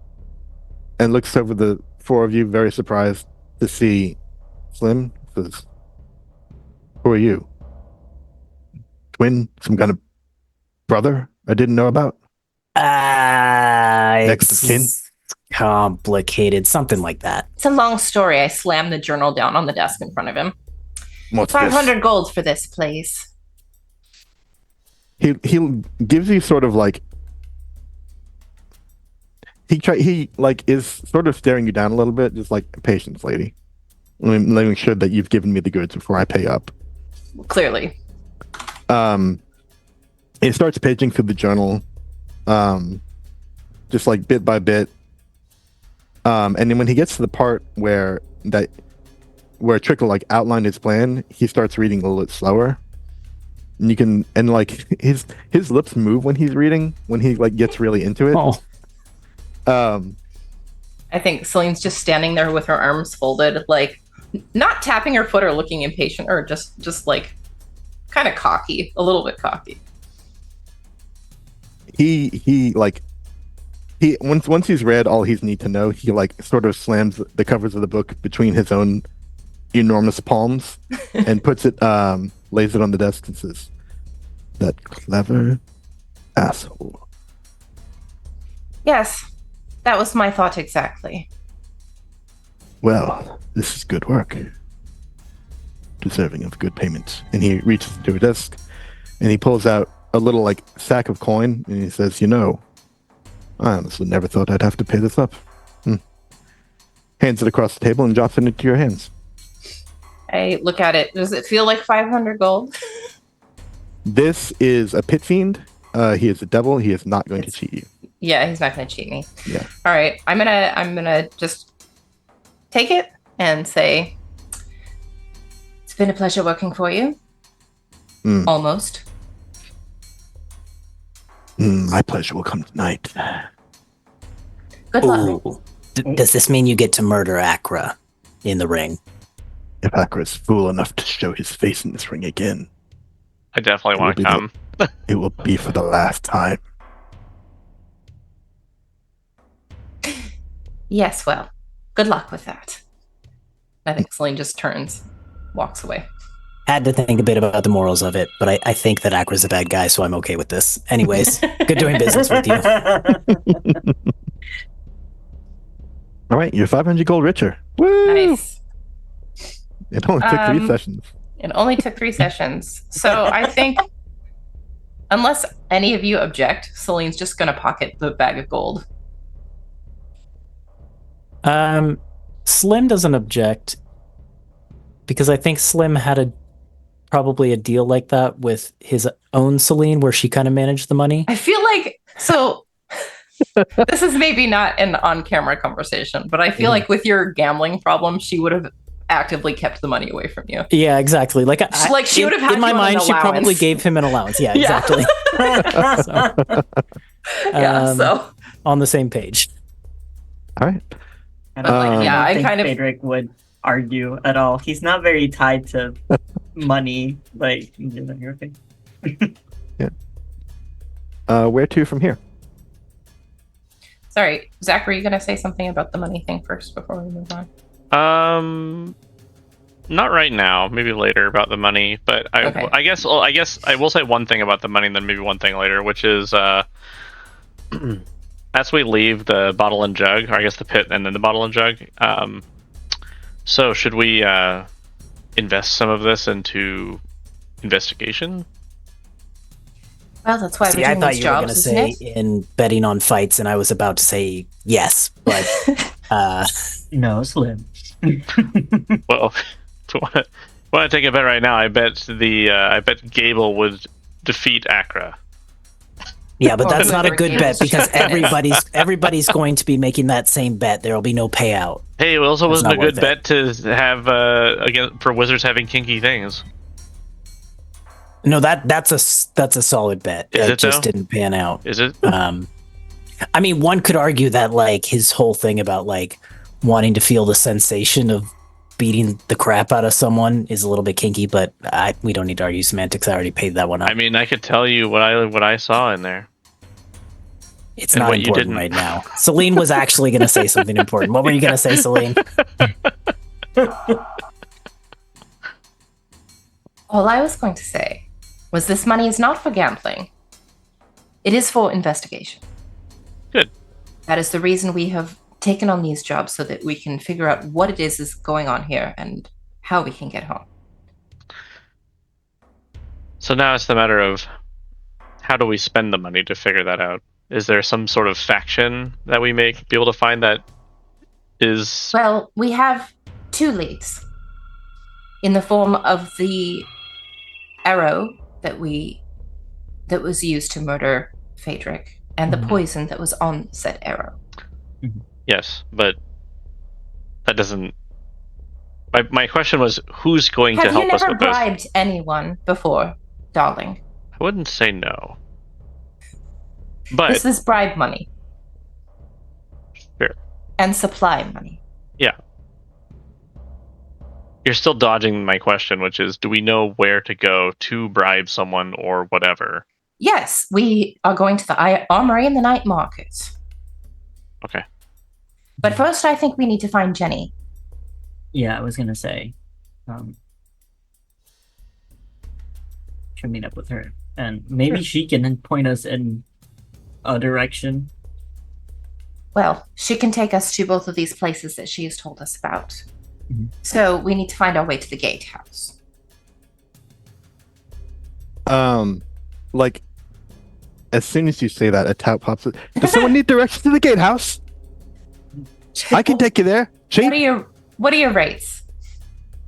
and looks over the four of you, very surprised to see Slim. Says, "Who are you? Twin? Some kind of brother I didn't know about? Next of kin? Complicated, something like that. It's a long story. I slammed the journal down on the desk in front of him. What's 500 gold for this, please. he gives you sort of like he like is sort of staring you down a little bit, just like patience, lady. Let me sure that you've given me the goods before I pay up. Clearly. It starts paging through the journal, just like bit by bit. And then when he gets to the part where Trickle like outlined his plan, he starts reading a little bit slower. And you can like his lips move when he's reading, when he like gets really into it. Oh. I think Celine's just standing there with her arms folded, like not tapping her foot or looking impatient, or just like kind of cocky, a little bit cocky. Once he's read all he's need to know, he like sort of slams the covers of the book between his own enormous palms and puts it, lays it on the desk and says, "That clever asshole." Yes, that was my thought exactly. Well, this is good work. Deserving of good payment. And he reaches to a desk and he pulls out a little like sack of coin and he says, I honestly never thought I'd have to pay this up. Hands it across the table and drops it into your hands. I look at it. Does it feel like 500 gold? This is a pit fiend. He is a devil. He is not going to cheat you. Yeah, he's not going to cheat me. Yeah. All right, I'm gonna just take it and say, it's been a pleasure working for you. Almost. My pleasure will come tonight. Good luck. Ooh. Does this mean you get to murder Akra in the ring? If Akra is fool enough to show his face in this ring again, I definitely want to come. It will be for the last time. Yes, well, good luck with that. I think Celine just turns, walks away. Had to think a bit about the morals of it, but I think that Akra's a bad guy, so I'm okay with this. Anyways, good doing business with you. All right, you're 500 gold richer. Woo! Nice. It only took 3 sessions. It only took 3 sessions. So I think, unless any of you object, Celine's just going to pocket the bag of gold. Slim doesn't object because I think Slim had probably a deal like that with his own Celine where she kind of managed the money. I feel like, so this is maybe not an on-camera conversation, but I feel like with your gambling problem, she would have actively kept the money away from you. Yeah, exactly. Like she would have had in my mind, she probably gave him an allowance. Yeah, exactly. So on the same page. All right. I don't think I Friedrich would argue at all. He's not very tied to money. Like, okay. Yeah. Where to from here? Sorry, Zach, were you going to say something about the money thing first before we move on? Not right now. Maybe later about the money. But I guess I will say one thing about the money, and then maybe one thing later, which is as we leave the bottle and jug, or I guess the pit and then the bottle and jug. So should we invest some of this into investigation? Well, that's why we're I doing thought these you were going jobs, to isn't say it? in betting on fights, and I was about to say yes, but No, Slim. Well, want to take a bet right now? I bet Gable would defeat Akra. yeah, but that's Oh, not a never good again. bet because everybody's going to be making that same bet. There will be no payout. Hey, it also That's wasn't a not good worth bet to have again for wizards having kinky things. No, that's a solid bet. Is It it, just though? didn't pan out. Is it? I mean, one could argue that like his whole thing about like wanting to feel the sensation of beating the crap out of someone is a little bit kinky, but we don't need to argue semantics. I already paid that one up. I mean, I could tell you what I saw in there. It's and not what you important didn't. right now. Celine was actually going to say something important. What were you going to say, Celine? All I was going to say was this money is not for gambling. It is for investigation. Good. That is the reason we have taken on these jobs, so that we can figure out what it is going on here and how we can get home. So now it's the matter of how do we spend the money to figure that out? Is there some sort of faction that we may be able to find that is... Well, we have 2 leads in the form of the arrow that was used to murder Phaedric and the poison that was on said arrow. Yes, but that doesn't... My question was, who's going to help us with this? Have you never bribed anyone before, darling? I wouldn't say no. But This is bribe money. Sure. And supply money. Yeah. You're still dodging my question, which is, do we know where to go to bribe someone or whatever? Yes, we are going to the armory in the night market. Okay. But first, I think we need to find Jenny. Yeah, I was gonna say, should meet up with her, and maybe she can point us in a direction. Well, she can take us to both of these places that she has told us about. So we need to find our way to the gatehouse. Like, as soon as you say that, a tout pops up. Does someone need directions to the gatehouse? I can take you there. Cheap. What are your rates?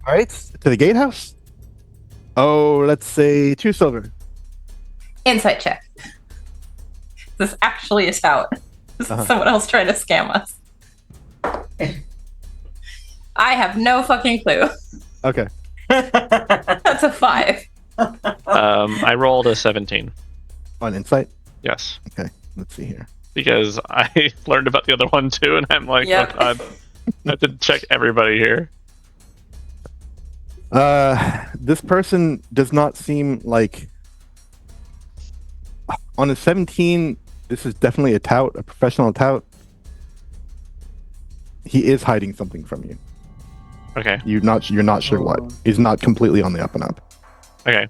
All right, to the gatehouse. Oh, let's say 2 silver. Insight check. This is actually a tout. This is someone else trying to scam us. I have no fucking clue. Okay. That's a 5. I rolled a 17. On insight. Yes. Okay. Let's see here. Because I learned about the other one too, and I'm like, Yep. oh god, I have to check everybody here. This person does not seem like... On a 17, this is definitely a tout, a professional tout. He is hiding something from you. Okay. You're not sure what. He's not completely on the up and up. Okay.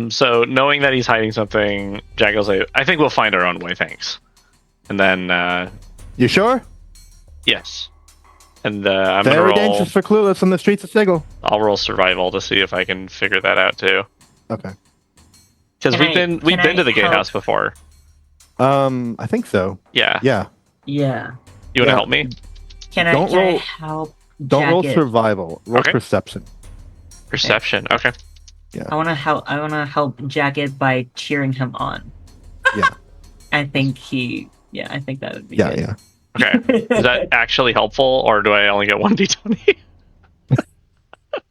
So knowing that he's hiding something, Jack will say, I think we'll find our own way, thanks. And then, You sure? yes. And I'm Very gonna roll... dangerous for clueless on the streets of Sigil. I'll roll survival to see if I can figure that out too. Okay. Because we've been to the help? gatehouse before. I think so. Yeah. Yeah. Yeah. You want to Yeah. help me? Can Don't I roll- help? Don't roll Jacket? survival. Roll Okay. perception. Perception. Okay. I want to help. I want to help Jacket by cheering him on. Yeah. I think he. Yeah, I think that would be Yeah, good. yeah. Okay. Is that actually helpful, or do I only get 1d20?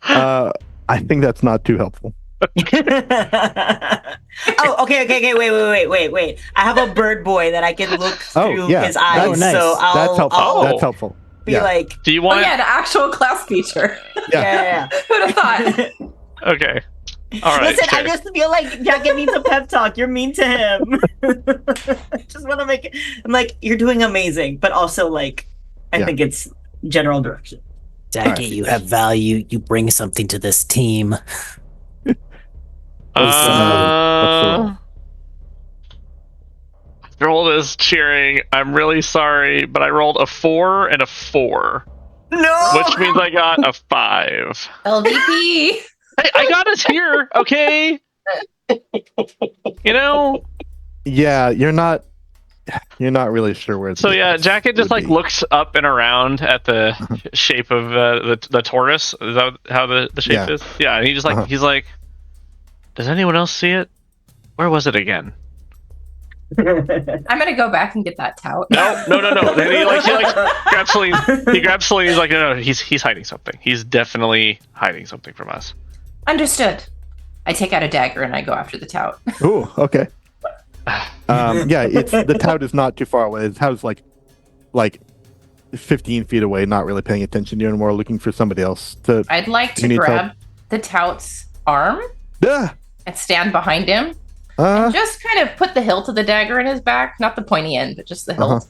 I think that's not too helpful. Oh, okay. Wait. I have a bird boy that I can look through yeah. his eyes. Oh, nice. So That's helpful. Oh. That's helpful. be Yeah. like, Do you Oh want? yeah, an actual class feature. yeah. Who'd have thought? Okay. All right. Listen, sure. I just feel like Jacket needs a pep talk. You're mean to him. Just want to make it. I'm like, you're doing amazing, but also like, I Yeah. think it's general direction. Jacket, Alright. you have value. You bring something to this team. What's the roll? Roll is cheering. I'm really sorry, but I rolled a 4 and a 4, No. which means I got a 5. LVP. Hey, I got us here, okay? You know. Yeah, you're not really sure where. So yeah, Jacket just like looks up and around at the shape of the tortoise. Is that how the shape Yeah. is? Yeah, and he just like he's like, does anyone else see it? Where was it again? I'm gonna go back and get that tout. No. Then he grabs Celine. He grabs Celine. He's like, no, he's hiding something. He's definitely hiding something from us. Understood. I take out a dagger and I go after the tout. Ooh, okay. Yeah, it's the tout is not too far away. The tout is like 15 feet away, not really paying attention to you anymore, looking for somebody else to. I'd like You to need grab the tout's arm Yeah. and stand behind him. Just kind of put the hilt of the dagger in his back, not the pointy end, but just the hilt,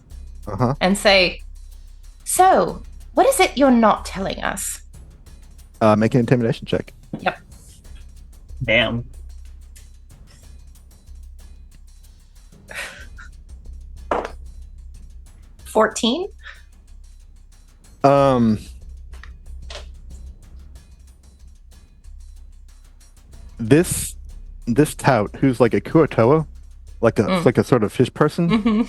and say, "So, what is it you're not telling us?" Make an intimidation check. Yep. Damn. $14. This this tout, who's like a kuotoa, like a sort of fish person,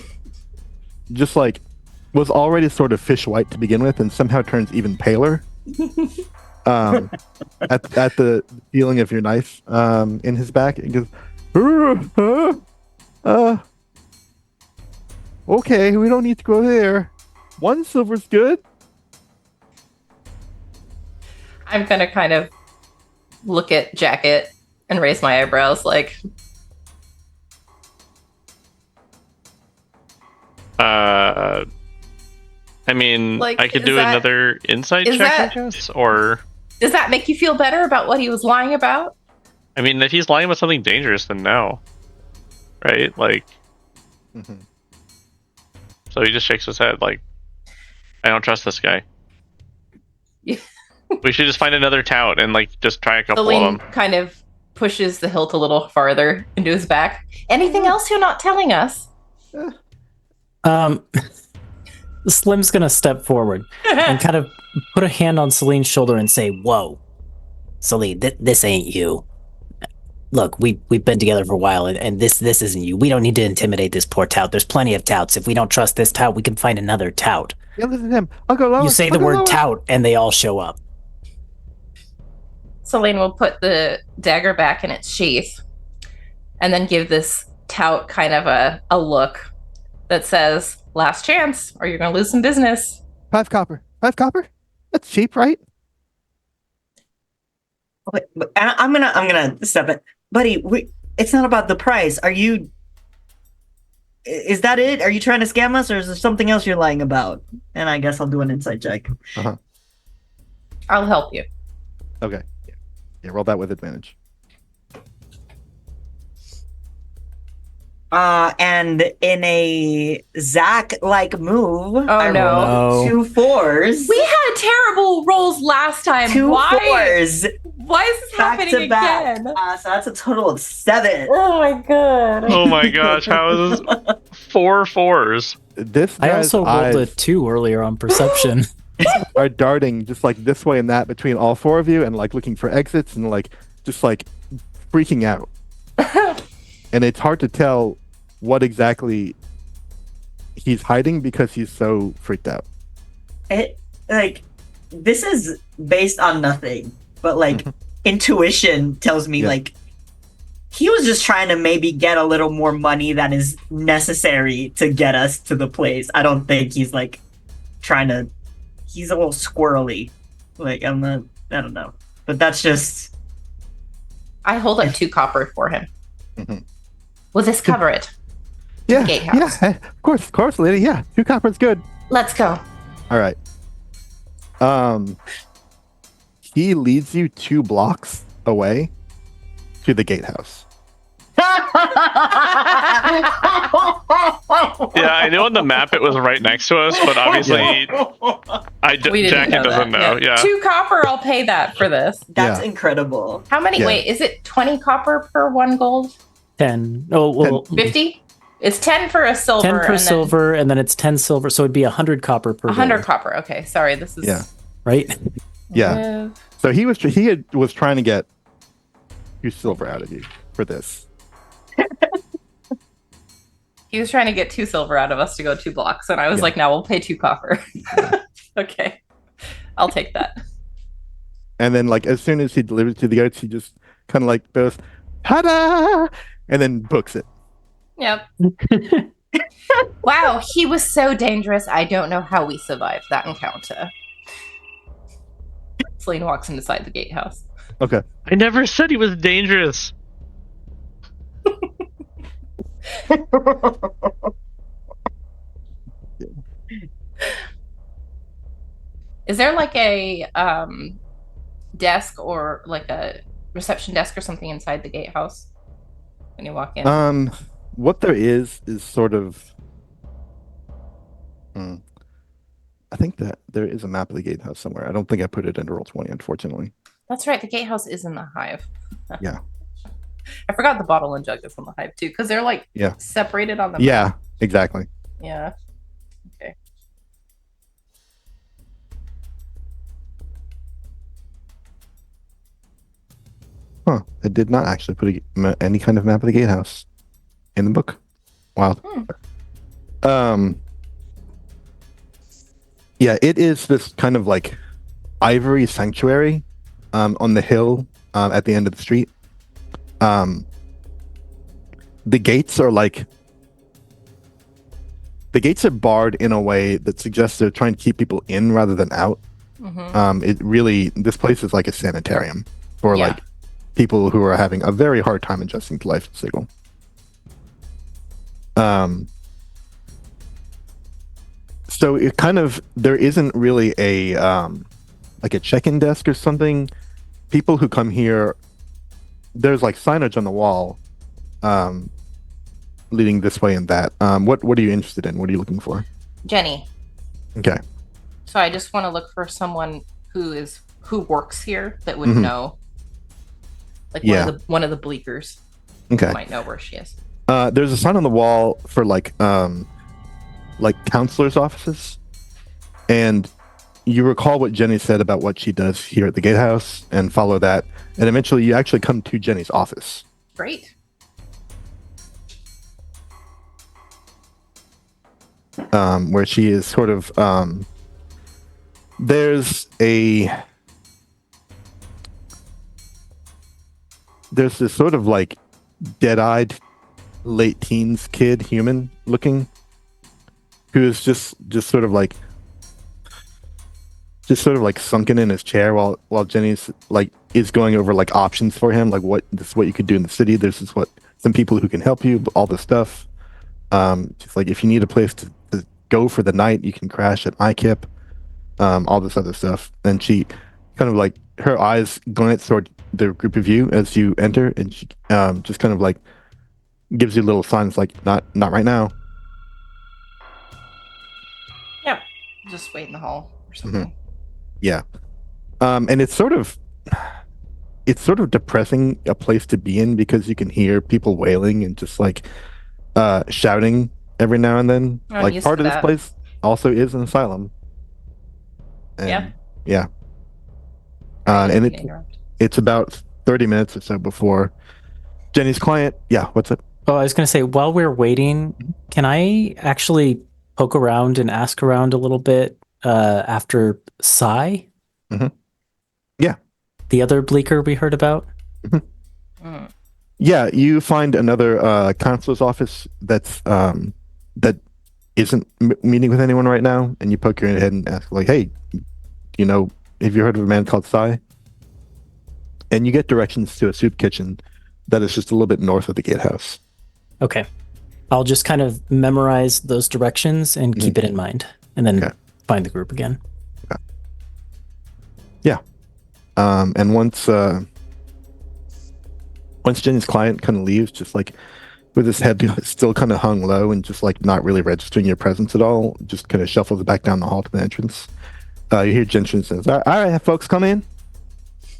just like was already sort of fish white to begin with, and somehow turns even paler. At the feeling of your knife in his back, and goes, okay, we don't need to go there. 1 silver's good. I'm gonna kind of look at Jacket and raise my eyebrows, like, I mean, Like, I could is do that- another insight is check, I that- guess, or does that make you feel better about what he was lying about? I mean, if he's lying about something dangerous, then no, right? Like, so he just shakes his head, like, I don't trust this guy. Yeah. We should just find another tout and like just try a couple of Celine them. kind of pushes the hilt a little farther into his back. Anything else you're not telling us? Slim's gonna step forward and kind of put a hand on Celine's shoulder and say, "Whoa, Celine, this ain't you. Look, we've been together for a while, and this isn't you. We don't need to intimidate this poor tout. There's plenty of touts. If we don't trust this tout, we can find another tout. Yeah, listen to him. I'll go lower. You say I'll the go word lower. tout, and they all show up." Celine will put the dagger back in its sheath and then give this tout kind of a look that says, last chance, or you're going to lose some business. 5 copper. 5 copper? That's cheap, right? But I'm gonna step it, buddy. It's not about the price. Is that it? Are you trying to scam us, or is there something else you're lying about? And I guess I'll do an insight check. I'll help you. Okay. Yeah, roll that with advantage. And in a Zach-like move, I no. rolled 2 4s. We had terrible rolls last time. 2 Why 4s is this back happening to back. again? So that's a total of 7. Oh my god. Oh my gosh, how is this 4 4s? This I guy's also rolled a eyes 2 earlier on perception. are darting just like this way and that between all 4 of you, and like looking for exits and like just like freaking out. And it's hard to tell what exactly he's hiding because he's so freaked out. This is based on nothing, but like intuition tells me like he was just trying to maybe get a little more money than is necessary to get us to the place. I don't think he's like trying to. He's a little squirrely. Like I don't know, but that's just. I hold up 2 copper for him. Will this cover it? Yeah, Gatehouse. yeah, of course, lady. Yeah, 2 copper's good. Let's go. All right. He leads you 2 blocks away to the gatehouse. Yeah, I know on the map it was right next to us, but obviously We didn't Jacket know doesn't that. know. Yeah. 2 copper, I'll pay that for this. That's Yeah. incredible. How many? Yeah. Wait, is it 20 copper per 1 gold? 10. Oh, well, 50? It's 10 for a silver. 10 per and silver, and then it's 10 silver, so it'd be 100 copper per Then 100 gold, copper. Okay, sorry. This is. Yeah. right? Yeah. So he was trying to get 2 silver out of you for this. He was trying to get 2 silver out of us to go 2 blocks, and I was Yeah. like, "No, we'll pay 2 copper." Okay, I'll take that. And then like as soon as he delivers to the guards, he just kind of like goes, "Ta-da!" and then books it. Yep. Wow, he was so dangerous. I don't know how we survived that encounter. Celine walks inside the gatehouse. Okay. I never said he was dangerous. Is there like a desk or like a reception desk or something inside the gatehouse when you walk in? What there is sort of. I think that there is a map of the gatehouse somewhere. I don't think I put it into Roll20, unfortunately. That's right. The gatehouse is in the hive. Yeah. I forgot the bottle and jug is in the hive too, because they're like separated on the map. Yeah, exactly. Yeah. Okay. Huh. It did not actually put any kind of map of the gatehouse in the book. Wild. Yeah, it is this kind of like ivory sanctuary on the hill at the end of the street. The gates are barred in a way that suggests they're trying to keep people in rather than out. This place is like a sanitarium for like people who are having a very hard time adjusting to life in Sigil. So it kind of, there isn't really a like a check-in desk or something. People who come here, there's like signage on the wall leading this way and that. What are you interested in? What are you looking for? Jenny. Okay. So I just want to look for someone who works here that would know. Like one of the Bleakers. Okay. Might know where she is. There's a sign on the wall for like counselors' offices, and you recall what Jenny said about what she does here at the gatehouse, and follow that, and eventually you actually come to Jenny's office. Great. Where she is sort of there's this sort of like dead-eyed late teens kid, human looking, who is just sort of like sunken in his chair while Jenny's like is going over like options for him, like this is what you could do in the city, this is what some people who can help you, all this stuff. Just like if you need a place to go for the night, you can crash at IKIP, all this other stuff. And she kind of like, her eyes glance toward the group of you as you enter, and she just kind of like gives you little signs like not right now. Yep. Just wait in the hall or something. Mm-hmm. Yeah. And it's sort of depressing a place to be in, because you can hear people wailing and just like shouting every now and then. Like part of this place also is an asylum. And, yeah. And it's about 30 minutes or so before Jenny's client. Yeah, what's up? Oh, I was going to say, while we're waiting, can I actually poke around and ask around a little bit after Sai? Mm-hmm. Yeah. The other Bleaker we heard about? Mm-hmm. Yeah, you find another counselor's office that isn't meeting with anyone right now, and you poke your head and ask, like, hey, have you heard of a man called Sai? And you get directions to a soup kitchen that is just a little bit north of the gatehouse. Okay. I'll just kind of memorize those directions and keep it in mind, and then find the group again. Okay. Yeah. And once Jenny's client kind of leaves, just like with his head still kind of hung low and just like not really registering your presence at all, just kind of shuffles back down the hall to the entrance. You hear Jensen says, all right, folks, come in.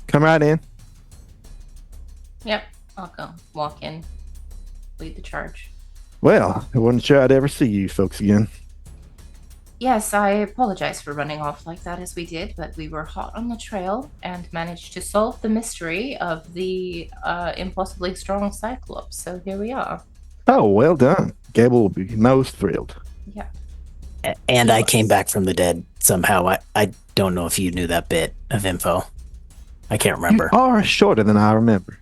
Come right in. Yep, I'll go walk in, lead the charge. Well, I wasn't sure I'd ever see you folks again. Yes, I apologize for running off like that as we did, but we were hot on the trail and managed to solve the mystery of the impossibly strong Cyclops, so here we are. Oh, well done. Gable will be most thrilled. Yeah. And I came back from the dead somehow. I don't know if you knew that bit of info. I can't remember. You are shorter than I remember.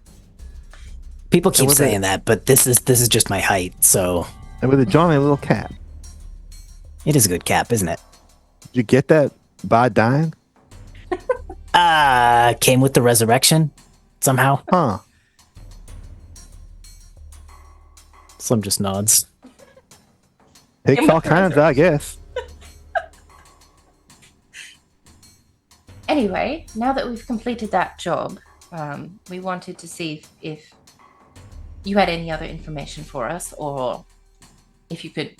People keep saying that, but this is just my height, so. And with a Johnny little cap. It is a good cap, isn't it? Did you get that by dying? Came with the resurrection somehow. Huh. Slim just nods. Takes all kinds, I guess. Anyway, now that we've completed that job, we wanted to see if you had any other information for us, or if you could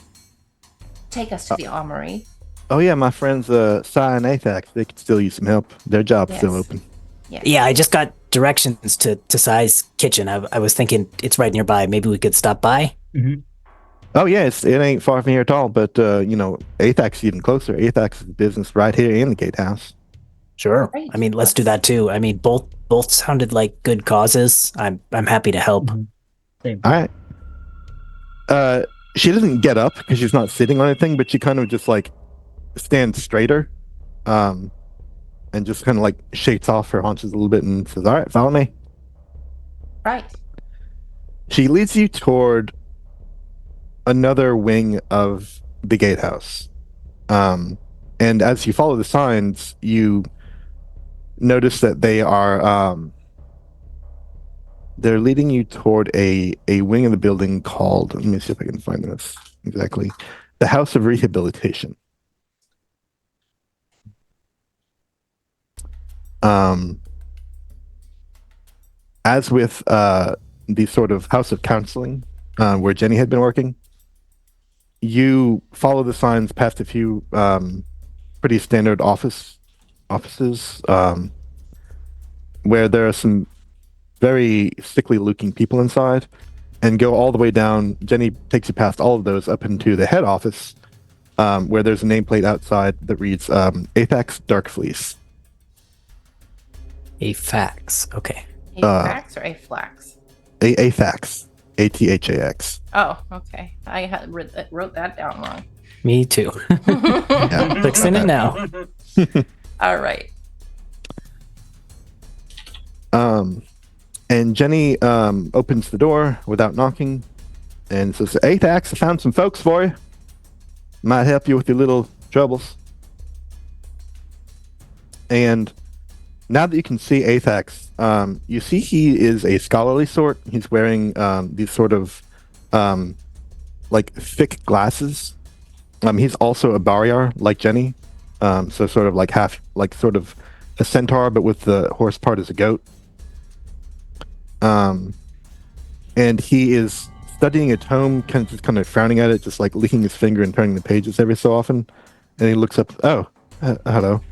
take us to the armory. Oh yeah, my friends Sai and Athax, they could still use some help. Their job's still open. Yes. Yeah, I just got directions to Sai's kitchen. I was thinking it's right nearby. Maybe we could stop by. Mm-hmm. Oh yeah, it ain't far from here at all. But Athax is even closer. Athax's business right here in the gatehouse. Sure. Great. I mean, let's do that too. I mean, both sounded like good causes. I'm happy to help. Same. All right. She doesn't get up because she's not sitting on anything, but she kind of just like stands straighter, and just kind of like shakes off her haunches a little bit and says, "All right, follow me." Right. She leads you toward another wing of the gatehouse. And as you follow the signs, you notice that they're leading you toward a wing of the building called, let me see if I can find this exactly, the House of Rehabilitation. As with the sort of House of Counseling, where Jenny had been working, you follow the signs past a few pretty standard offices, where there are some very sickly looking people inside, and go all the way down. Jenny takes you past all of those up into the head office, where there's a nameplate outside that reads Apex Dark Fleece. A fax. Okay. A fax or a flax? AFAX. ATHAX. Oh, okay. I wrote that down wrong. Me too. Yeah. Fixing it now. All right. And Jenny opens the door without knocking and says, "ATHAX, I found some folks for you. Might help you with your little troubles." And now that you can see ATHAX, you see he is a scholarly sort. He's wearing these sort of like thick glasses. He's also a Barrier like Jenny, so sort of like sort of a centaur, but with the horse part as a goat. And he is studying a tome, kind of frowning at it, just like licking his finger and turning the pages every so often. And he looks up. Oh, hello.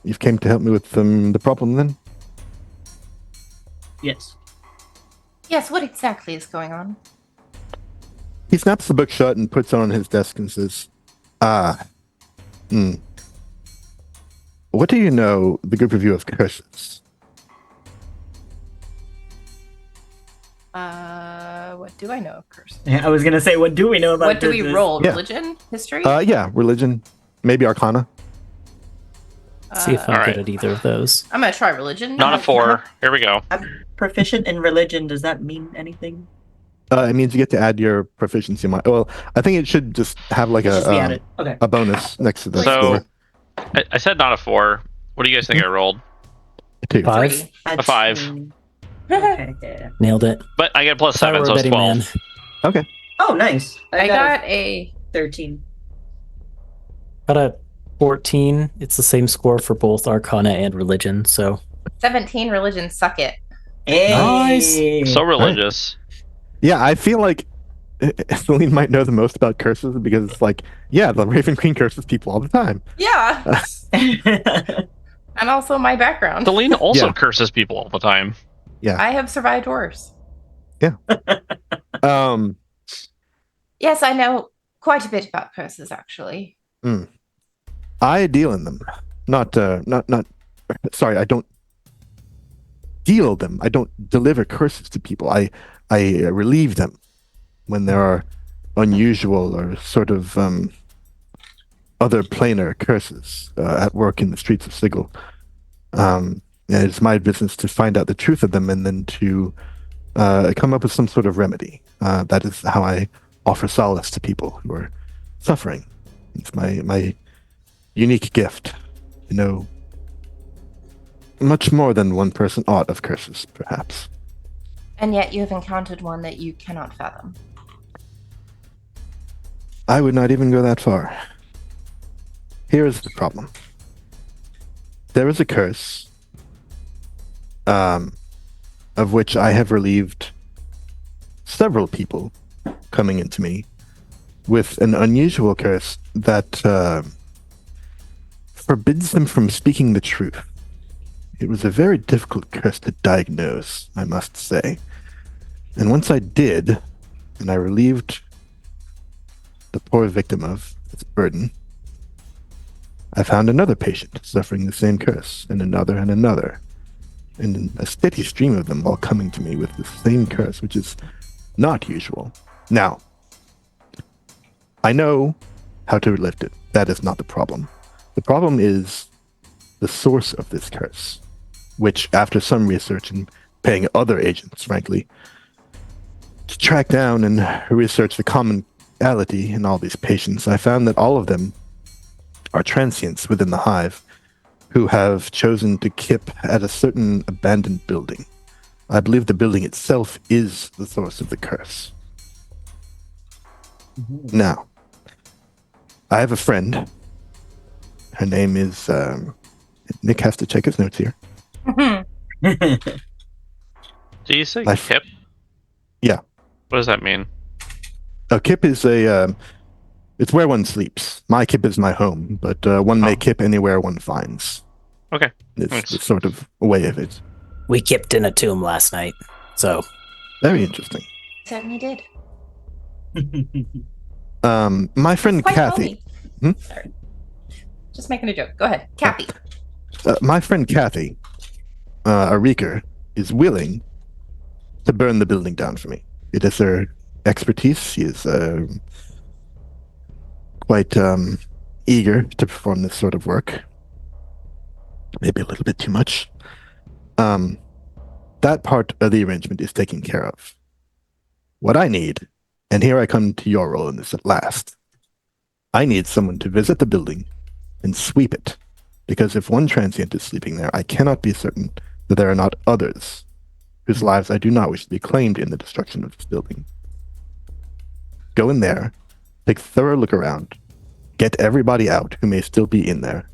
You've came to help me with the problem then? Yes. Yes, what exactly is going on? He snaps the book shut and puts it on his desk and says, what do you know, the group of you, of curses? What do I know of curses? Yeah, I was gonna say, what do we know about What do we curses? roll? Yeah. Religion? History? Yeah, religion, maybe arcana. See if I'm Alright. good at either of those. I'm gonna try religion. Not a 4. Here we go. I'm proficient in religion. Does that mean anything? It means you get to add your proficiency. Well, I think it should just have like Just be added. Okay. a bonus next to the So, score. I said not a 4. What do you guys think I rolled? 2. 5. Three. That's, 5. Okay. Yeah. Nailed it. But I get plus If I 7, were so a it's betting 12. man. Okay. Oh, nice. I got a 13. Got a 14. It's the same score for both Arcana and Religion, so 17 religion. Suck it. Hey. Nice. So religious. Yeah, I feel like Celine might know the most about curses because it's like, yeah, the Raven Queen curses people all the time. Yeah. And also my background. Celine also Yeah. curses people all the time. I have survived worse. Um, Yes, I know quite a bit about curses, actually. I deal in them. Not, sorry, I don't deal them. I don't deliver curses to people. I relieve them when there are unusual or sort of other planar curses at work in the streets of Sigil. And it's my business to find out the truth of them and then to come up with some sort of remedy. That is how I offer solace to people who are suffering. It's my unique gift. You know, much more than one person ought of curses, perhaps. And yet you have encountered one that you cannot fathom. I would not even go that far. Here is the problem. There is a curse, of which I have relieved several people coming into me with an unusual curse that forbids them from speaking the truth. It was a very difficult curse to diagnose, I must say. And once I did, and I relieved the poor victim of its burden, I found another patient suffering the same curse, and another, and a steady stream of them all coming to me with the same curse, which is not usual. Now, I know how to lift it. That is not the problem. The problem is the source of this curse, which, after some research and paying other agents, frankly, to track down and research the commonality in all these patients, I found that all of them are transients within the hive who have chosen to kip at a certain abandoned building. I believe the building itself is the source of the curse. Now, I have a friend. Her name is... Nick has to check his notes here. Do you say kip? Yeah. What does that mean? A kip is it's where one sleeps. My kip is my home, but one may kip anywhere one finds. Okay. It's the sort of way of it. We kipped in a tomb last night, so... Very interesting. Certainly did. My friend Quite Kathy... Sorry. Just making a joke. Go ahead. Kathy. My friend Kathy, a Reeker, is willing to burn the building down for me. It is her expertise. She is quite eager to perform this sort of work. Maybe a little bit too much. That part of the arrangement is taken care of. What I need, and here I come to your role in this at last, I need someone to visit the building and sweep it. Because if one transient is sleeping there, I cannot be certain that there are not others whose lives I do not wish to be claimed in the destruction of this building. Go in there, take a thorough look around, get everybody out who may still be in there.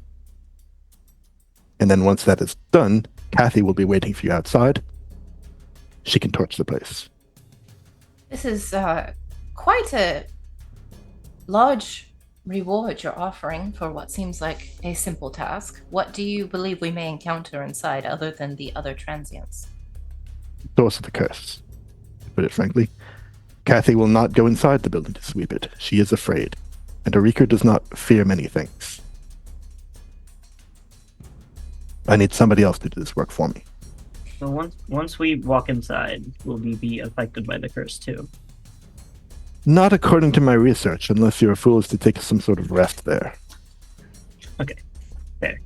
And then once that is done, Kathy will be waiting for you outside. She can torch the place. This is quite a large reward you're offering for what seems like a simple task. What do you believe we may encounter inside other than the other transients? Source of the curse. To put it frankly, Kathy will not go inside the building to sweep it. She is afraid, and a Reeker does not fear many things. I need somebody else to do this work for me. So once we walk inside, will we be affected by the curse too? Not according to my research, unless you're foolish to take some sort of rest there. Okay, fair.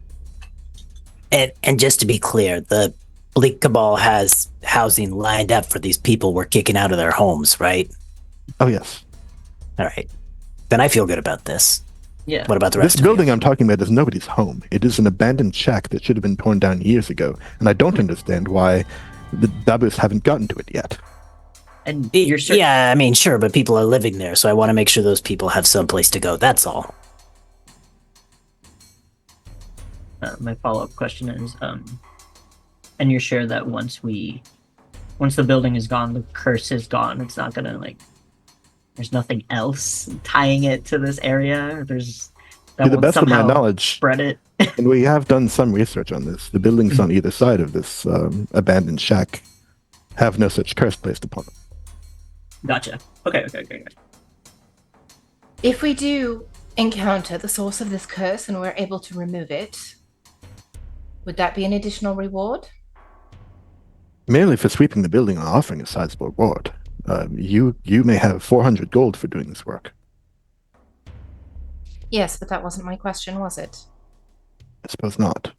And just to be clear, the Bleak Cabal has housing lined up for these people we're kicking out of their homes, right? Oh, yes. All right. Then I feel good about this. Yeah. What about the rest This of building you? I'm talking about is nobody's home. It is an abandoned shack that should have been torn down years ago, and I don't understand why the Dabus haven't gotten to it yet. And you're Yeah, I mean, sure, but people are living there, so I want to make sure those people have some place to go. That's all. My follow-up question is, and you're sure that once the building is gone, the curse is gone. It's not gonna there's nothing else tying it to this area. To the best of my knowledge, spread it. and we have done some research on this, the buildings on either side of this abandoned shack have no such curse placed upon them. Gotcha. Okay. If we do encounter the source of this curse and we're able to remove it, would that be an additional reward? Merely for sweeping the building and offering a sizable reward. You may have 400 gold for doing this work. Yes, but that wasn't my question, was it? I suppose not.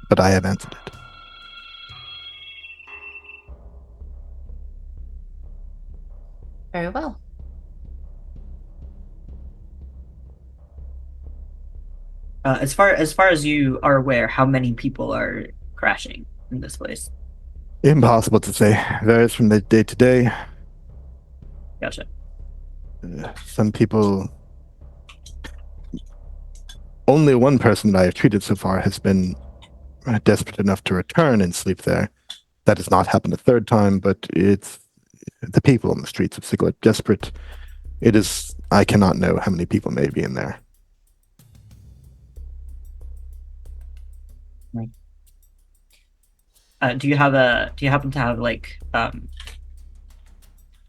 But I have answered it. Very well. As far as you are aware, how many people are crashing in this place? Impossible to say. Varies from the day to day. Gotcha. Some people... Only one person that I have treated so far has been desperate enough to return and sleep there. That has not happened a third time, but it's the people on the streets of Siglet desperate. It is... I cannot know how many people may be in there. Do you happen to have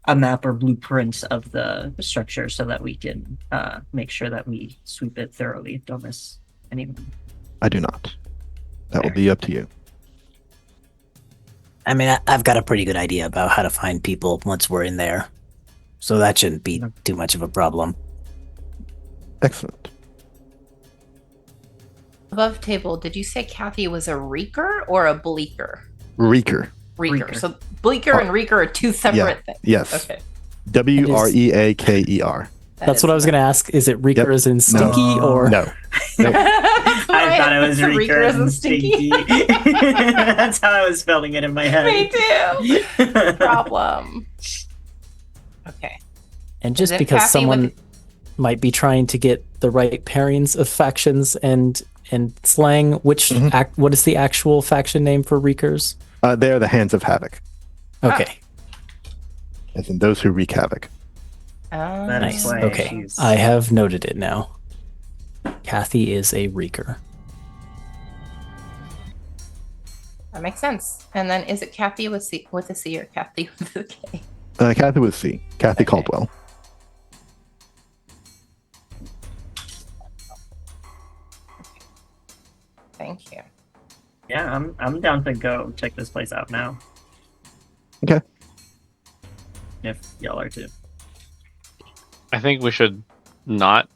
a map or blueprints of the structure so that we can make sure that we sweep it thoroughly. Don't miss anything. I do not. That will be up to you. I mean, I've got a pretty good idea about how to find people once we're in there. So that shouldn't be too much of a problem. Excellent. Above table, did you say Kathy was a reeker or a bleaker? Reeker. Reeker. So bleaker and reeker are two separate things. Yes. Okay. Wereaker. That's what I was going to ask. Is it reeker as in stinky or No. Nope. I thought it was reeker Reeker and Stinky. That's how I was spelling it in my head. Me too. Problem. Okay. And just Is it because Kathy someone with- might be trying to get the right pairings of factions and slang, which what is the actual faction name for Reekers? They are the Hands of Havoc, Okay, as in those who wreak havoc. That nice. is why Okay, she's- I have noted it now. Kathy is a Reeker. That makes sense. And then is it Kathy with a C or Kathy with a K? Kathy with C. Kathy Okay. Caldwell. Thank you. Yeah, I'm down to go check this place out now. Okay. If y'all are too. I think we should not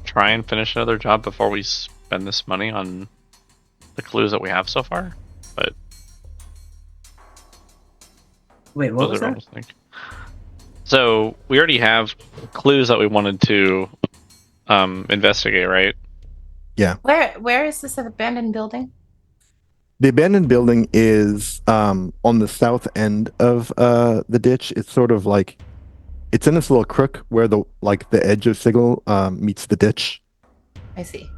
try and finish another job before we spend this money on the clues that we have so far. But Wait, what those was are that? almost like. So we already have clues that we wanted to investigate, right? Where is this abandoned building? The abandoned building is on the south end of the ditch. It's sort of like it's in this little crook where the edge of Sigil meets the ditch. I see.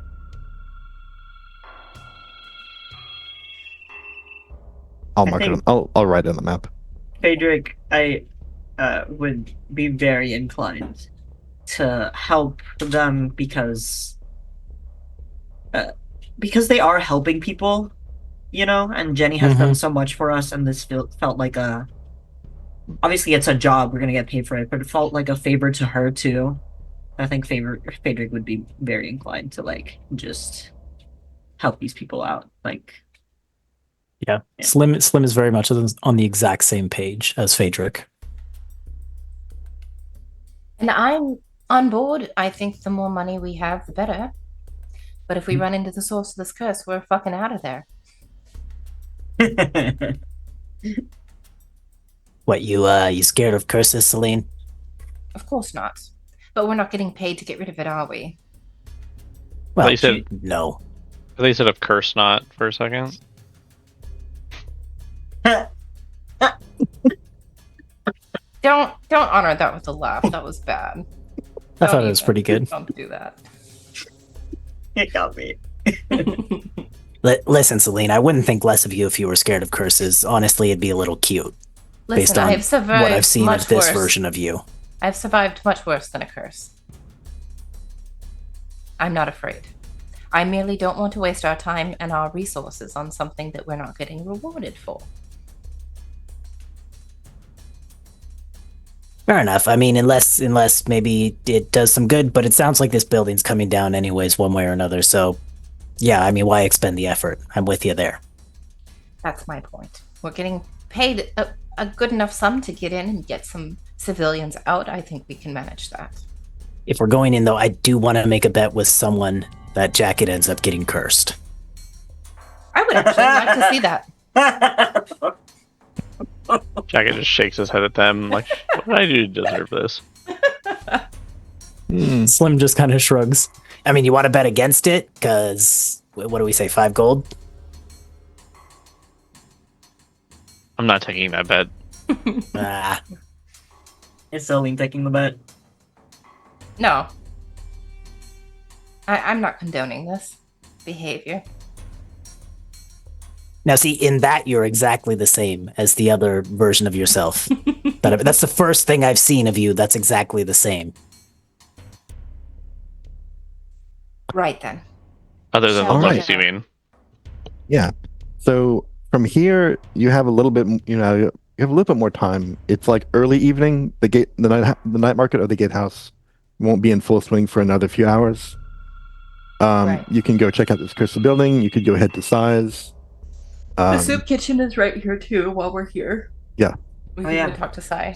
I'll I mark it. think- I'll write it on the map. Phaedric, I would be very inclined to help them because they are helping people, you know, and Jenny has done so much for us, and this felt like a. Obviously, it's a job; we're gonna get paid for it, but it felt like a favor to her too. I think Phaedric would be very inclined to just help these people out, Yeah. Slim is very much on the exact same page as Phaedric. And I'm on board. I think the more money we have, the better. But if we run into the source of this curse, we're fucking out of there. What, you scared of curses, Celine? Of course not. But we're not getting paid to get rid of it, are we? Well, They said- no. They said of curse not for a second. Don't honor that with a laugh. That was bad. I thought Don't it was even. pretty good. Don't do that. It got me. Listen, Celine, I wouldn't think less of you if you were scared of curses. Honestly, it'd be a little cute based Listen, on I've survived what I've seen much of this worse. version of you. I've survived much worse than a curse. I'm not afraid. I merely don't want to waste our time and our resources on something that we're not getting rewarded for. Fair enough. I mean, unless maybe it does some good, but it sounds like this building's coming down anyways, one way or another. So, yeah, I mean, why expend the effort? I'm with you there. That's my point. We're getting paid a good enough sum to get in and get some civilians out. I think we can manage that. If we're going in, though, I do want to make a bet with someone that Jacket ends up getting cursed. I would actually like to see that. Jacket just shakes his head at them like, what did I do to deserve this? Slim just kind of shrugs. I mean, you want to bet against it? Because, what do we say, 5 gold? I'm not taking that bet. Ah, Is Celine taking the bet? No. I'm not condoning this behavior. now, see, in that, you're exactly the same as the other version of yourself. That's the first thing I've seen of you. That's exactly the same. Right then. Other than the Shall we looks, you go? mean? Yeah. So from here, you have a little bit, you have a little bit more time. It's like early evening. The night market or the gatehouse won't be in full swing for another few hours. Right. You can go check out this crystal building. You could go head to Size. The soup kitchen is right here too. While we're here, Yeah. we Oh, can yeah. go talk to Sai.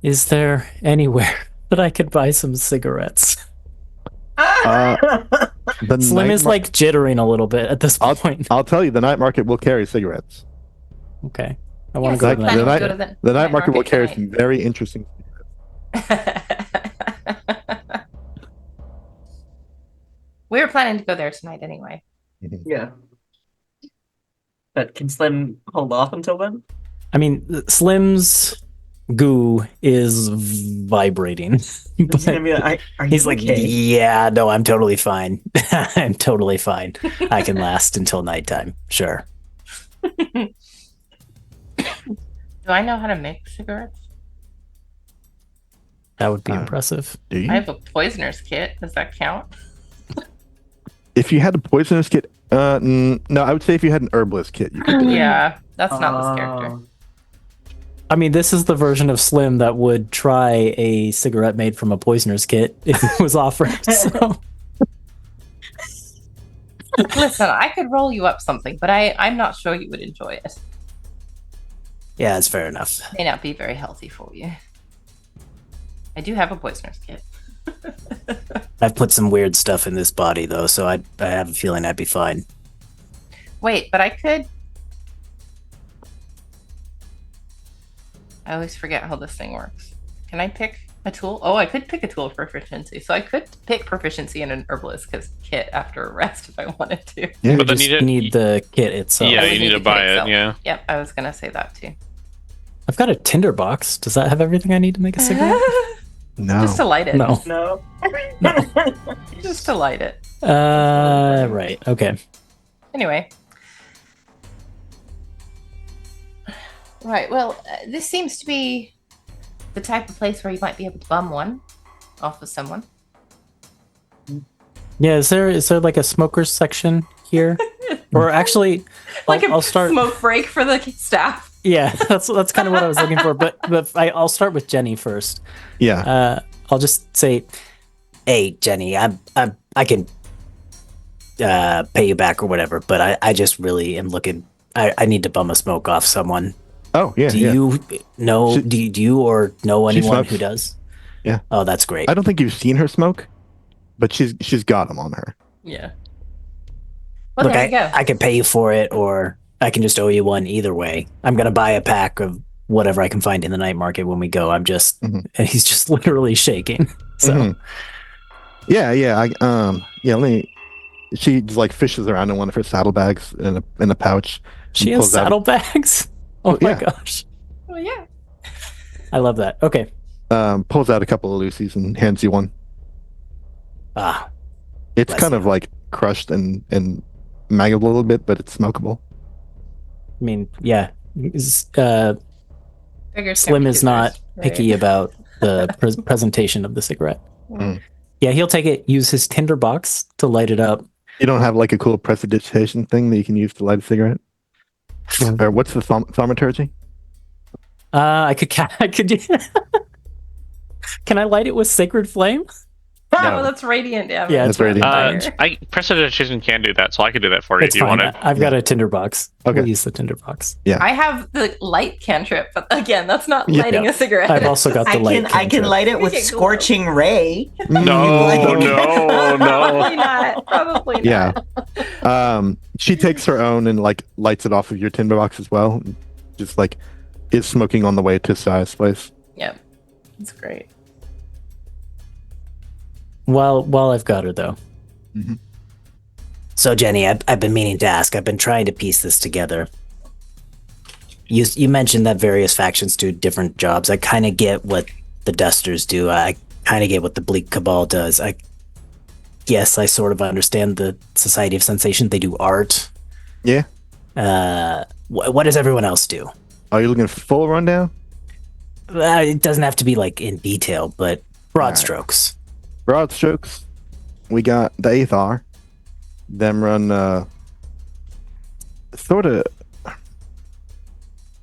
Is there anywhere that I could buy some cigarettes? The Slim night is like jittering a little bit at this point. I'll tell you, the night market will carry cigarettes. Okay. I want Yes, to go we're to planning the to night. go to The night market will carry tonight. some very interesting. We were planning to go there tonight anyway. Yeah. But can Slim hold off until then? I mean, Slim's goo is vibrating. Is he But gonna be like, are you he's like, okay? yeah, no, I'm totally fine. I'm totally fine. I can last until nighttime. Sure. Do I know how to make cigarettes? That would be impressive. Do you? I have a poisoner's kit. Does that count? If you had a poisonous kit, no, I would say if you had an herbalist kit, you could do it. Yeah, that's not this character. I mean, this is the version of Slim that would try a cigarette made from a poisoner's kit if it was offered. So. Listen, I could roll you up something, but I'm not sure you would enjoy it. Yeah, that's fair enough. May not be very healthy for you. I do have a poisoner's kit. I've put some weird stuff in this body though, so I have a feeling I'd be fine. Wait, but I could. I always forget how this thing works. Can I pick a tool? Oh, I could pick a tool of proficiency. So I could pick proficiency in an herbalist kit after a rest if I wanted to. Yeah, But then Just you need the kit itself. Yeah, I you would need need to the buy kit it. itself. Yeah. Yep, I was gonna say that too. I've got a tinder box. Does that have everything I need to make a cigarette? no. Just to light it. No. No. Just to light it. Right. Okay. Anyway. Right, well, this seems to be the type of place where you might be able to bum one off of someone. Yeah. Is there like a smokers section here? Or actually, Like I'll start. smoke break for the staff. Yeah, that's kind of what I was looking for. But I'll start with Jenny first. Yeah. I'll just say, Hey, Jenny, I can pay you back or whatever, but I just really am looking. I need to bum a smoke off someone. Oh, yeah. Do yeah. you know? She- do you or know She anyone smokes. who does? Yeah. Oh, that's great. I don't think you've seen her smoke, but she's got them on her. Yeah. Well, Look, there you go. I can pay you for it, or I can just owe you one. Either way, I'm gonna buy a pack of whatever I can find in the night market when we go. I'm just, Mhm. and he's just literally shaking. So Mhm. Yeah. Yeah. Let me. She just like fishes around in one of her saddlebags in a pouch. she and has pulls out- saddlebags. Oh Oh, my yeah. gosh, Well, yeah. I love that. Okay. Pulls out a couple of Lucy's and hands you one. Ah, It's Bless kind you. of like crushed and maggoted a little bit, but it's smokable. I mean, yeah. Figures Slim is not right. picky about the presentation of the cigarette. Mm. Yeah, he'll take it, use his tinder box to light it up. You don't have like a cool prestidigitation thing that you can use to light a cigarette? Or what's the thaumaturgy? I could Can I light it with sacred flame? Oh, that's radiant damage. Yeah, That's radiant damage. Prestidigitation can do that, so I could do that for you It's if you fine. wanted. I've got a tinder box. Okay. We'll use the tinder box. I have the light cantrip, but again, that's not Yeah. lighting a cigarette. I've also got the light. I can cantrip. light it with Make it glow. scorching ray. No, no, Probably no. not. Probably Yeah. not. She takes her own and like lights it off of your tinder box as well. Just like is smoking on the way to Si's place. Yep. That's great. While I've got her though. so Jenny, I've been meaning to ask. I've been trying to piece this together. You mentioned that various factions do different jobs. I kind of get what the Dusters do. I kind of get what the Bleak Cabal does. I guess I sort of understand the Society of Sensation. They do art. Yeah. What does everyone else do? Are you looking for full rundown? It doesn't have to be like in detail, but broad Alright. strokes. Broad strokes. We got the Aethar. Them run sort of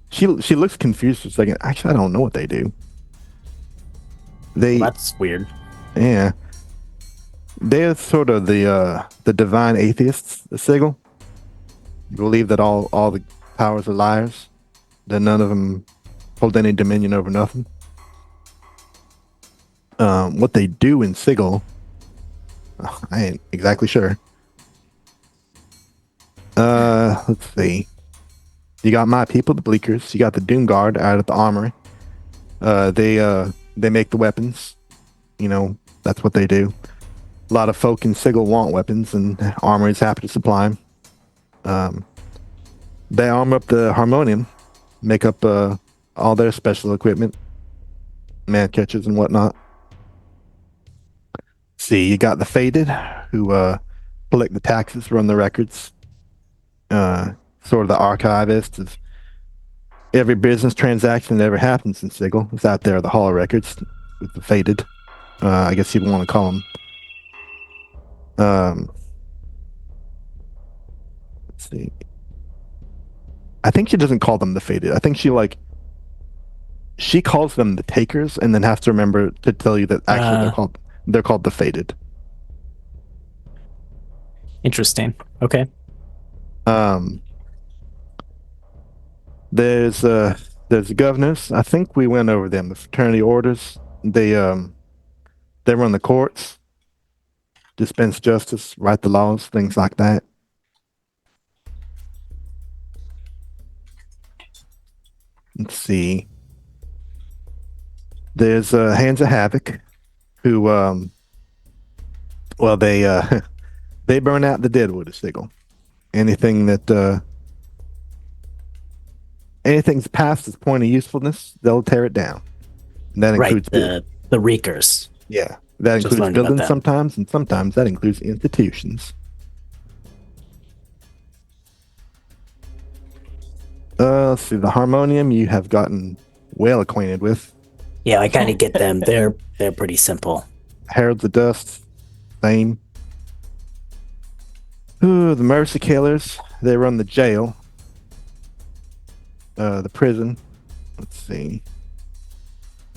She looks confused for a second. Actually, I don't know what they do. They Well, that's weird. yeah. They're sort of the divine atheists, the Sigil. You believe that all the powers are liars, that none of them hold any dominion over nothing. What they do in Sigil, I ain't exactly sure. Let's see. You got my people, the Bleakers. You got the Doom Guard out at the armory. They make the weapons. You know, that's what they do. A lot of folk in Sigil want weapons, and Armory is happy to supply them. They arm up the Harmonium, make up all their special equipment, man catchers and whatnot. See, you got the Faded, who collect the taxes, run the records, sort of the archivist of every business transaction that ever happens in Sigil. It's out there, the Hall of Records, with the Faded. I guess you'd want to call them. Let's see. I think she doesn't call them the Faded. I think she calls them the Takers, and then has to remember to tell you that actually they're called the Faded. Interesting. Okay. There's the governors. I think we went over them. The fraternity orders. They run the courts, dispense justice, write the laws, things like that. Let's see. There's Hands of Havoc, who well they they burn out the deadwood of Sigil. Anything that anything's past its point of usefulness, they'll tear it down. And that Right, includes the Reekers. yeah, that Just includes learned about buildings that. sometimes, and sometimes that includes institutions. Let's see, the Harmonium you have gotten well acquainted with. Yeah, I kind of get them. They're pretty simple. Heralds of Dust, same. Ooh, the Mercy Killers, they run the jail. The prison. Let's see.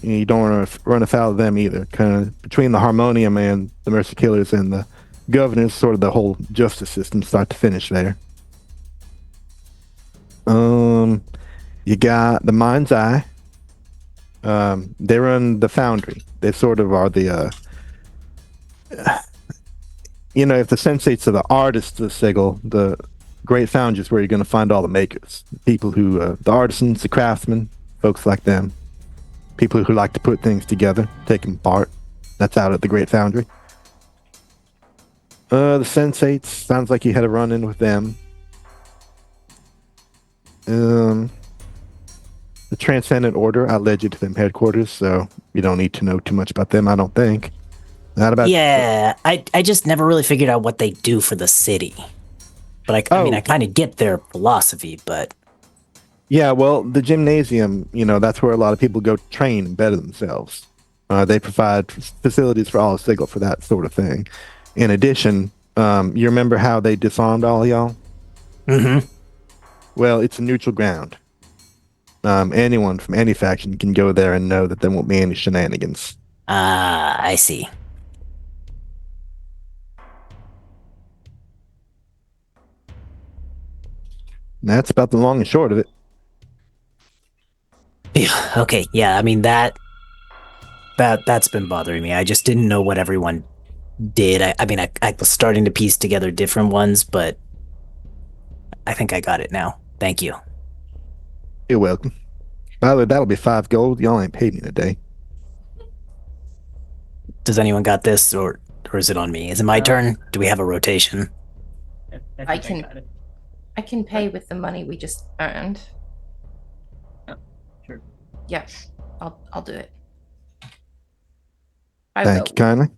You don't want to run afoul of them either. Kind of between the Harmonium and the Mercy Killers and the governors, sort of the whole justice system, start to finish there. You got the Mind's Eye. They run the Foundry. They sort of are the if the sensates are the artists of the Sigil, the great foundry is where you're going to find all the makers. People who, the artisans, the craftsmen, folks like them. People who like to put things together, take them apart. That's out at the great foundry. The sensates, sounds like you had a run-in with them. The Transcendent Order, I led you to them headquarters, so you don't need to know too much about them, I don't think. Not about Yeah, I just never really figured out what they do for the city. But I mean, I kind of get their philosophy, but yeah, well, the gymnasium, that's where a lot of people go train and better themselves. They provide facilities for all of Sigil for that sort of thing. In addition, you remember how they disarmed all of y'all? Mm-hmm. Well, it's a neutral ground. Anyone from any faction can go there and know that there won't be any shenanigans. I see. And that's about the long and short of it. Yeah, okay, yeah, I mean that's been bothering me. I just didn't know what everyone did. I mean, I was starting to piece together different ones, but I think I got it now. Thank you. You're welcome. By the way, that'll be 5 gold. Y'all ain't paid me today. Does anyone got this, or is it on me? Is it my turn? Do we have a rotation? I can pay with the money we just earned. Sure. Yeah, I'll do it. Thank you kindly.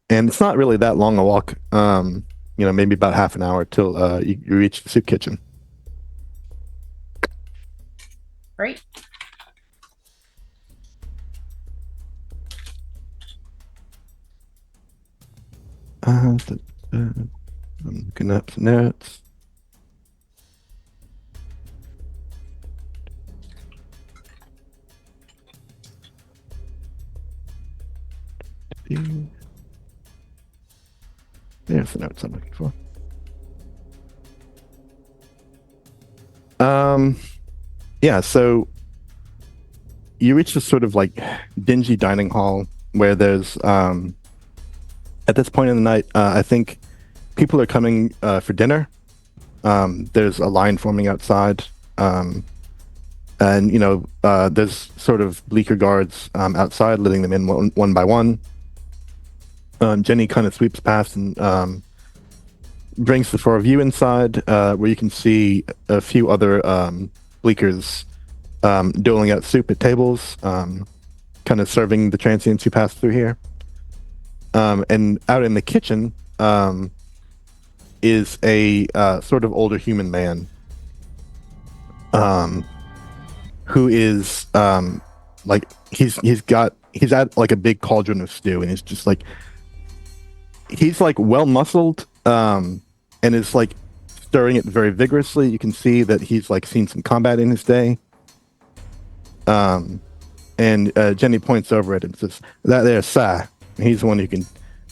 And it's not really that long a walk. Maybe about half an hour till you reach the soup kitchen. Great. I'm looking up the notes. There's the notes I'm looking for. Yeah, so you reach this sort of like dingy dining hall where there's at this point in the night, I think people are coming for dinner. There's a line forming outside, and there's sort of bleaker guards outside, letting them in one by one. Jenny kind of sweeps past and brings the four of you inside, where you can see a few other bleakers doling out soup at tables, kind of serving the transients who pass through here. And out in the kitchen is a sort of older human man who is like he's at like a big cauldron of stew, and he's just like he's like well muscled and is like stirring it very vigorously. You can see that he's like seen some combat in his day. And Jenny points over at him and says, "That there's Sai. He's the one who can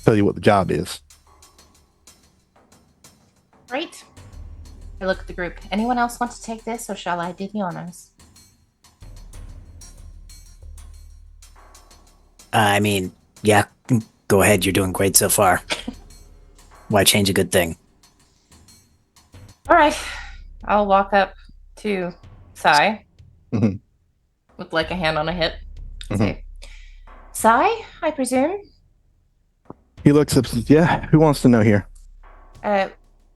tell you what the job is." Great. I look at the group. Anyone else want to take this, or shall I do the honors? I mean, yeah, go ahead. You're doing great so far. Why change a good thing? All right. I'll walk up to Sai Mm-hmm. with like a hand on a hip. Mhm. Say, Sai, I presume? He looks up and says, "Yeah, who wants to know here?"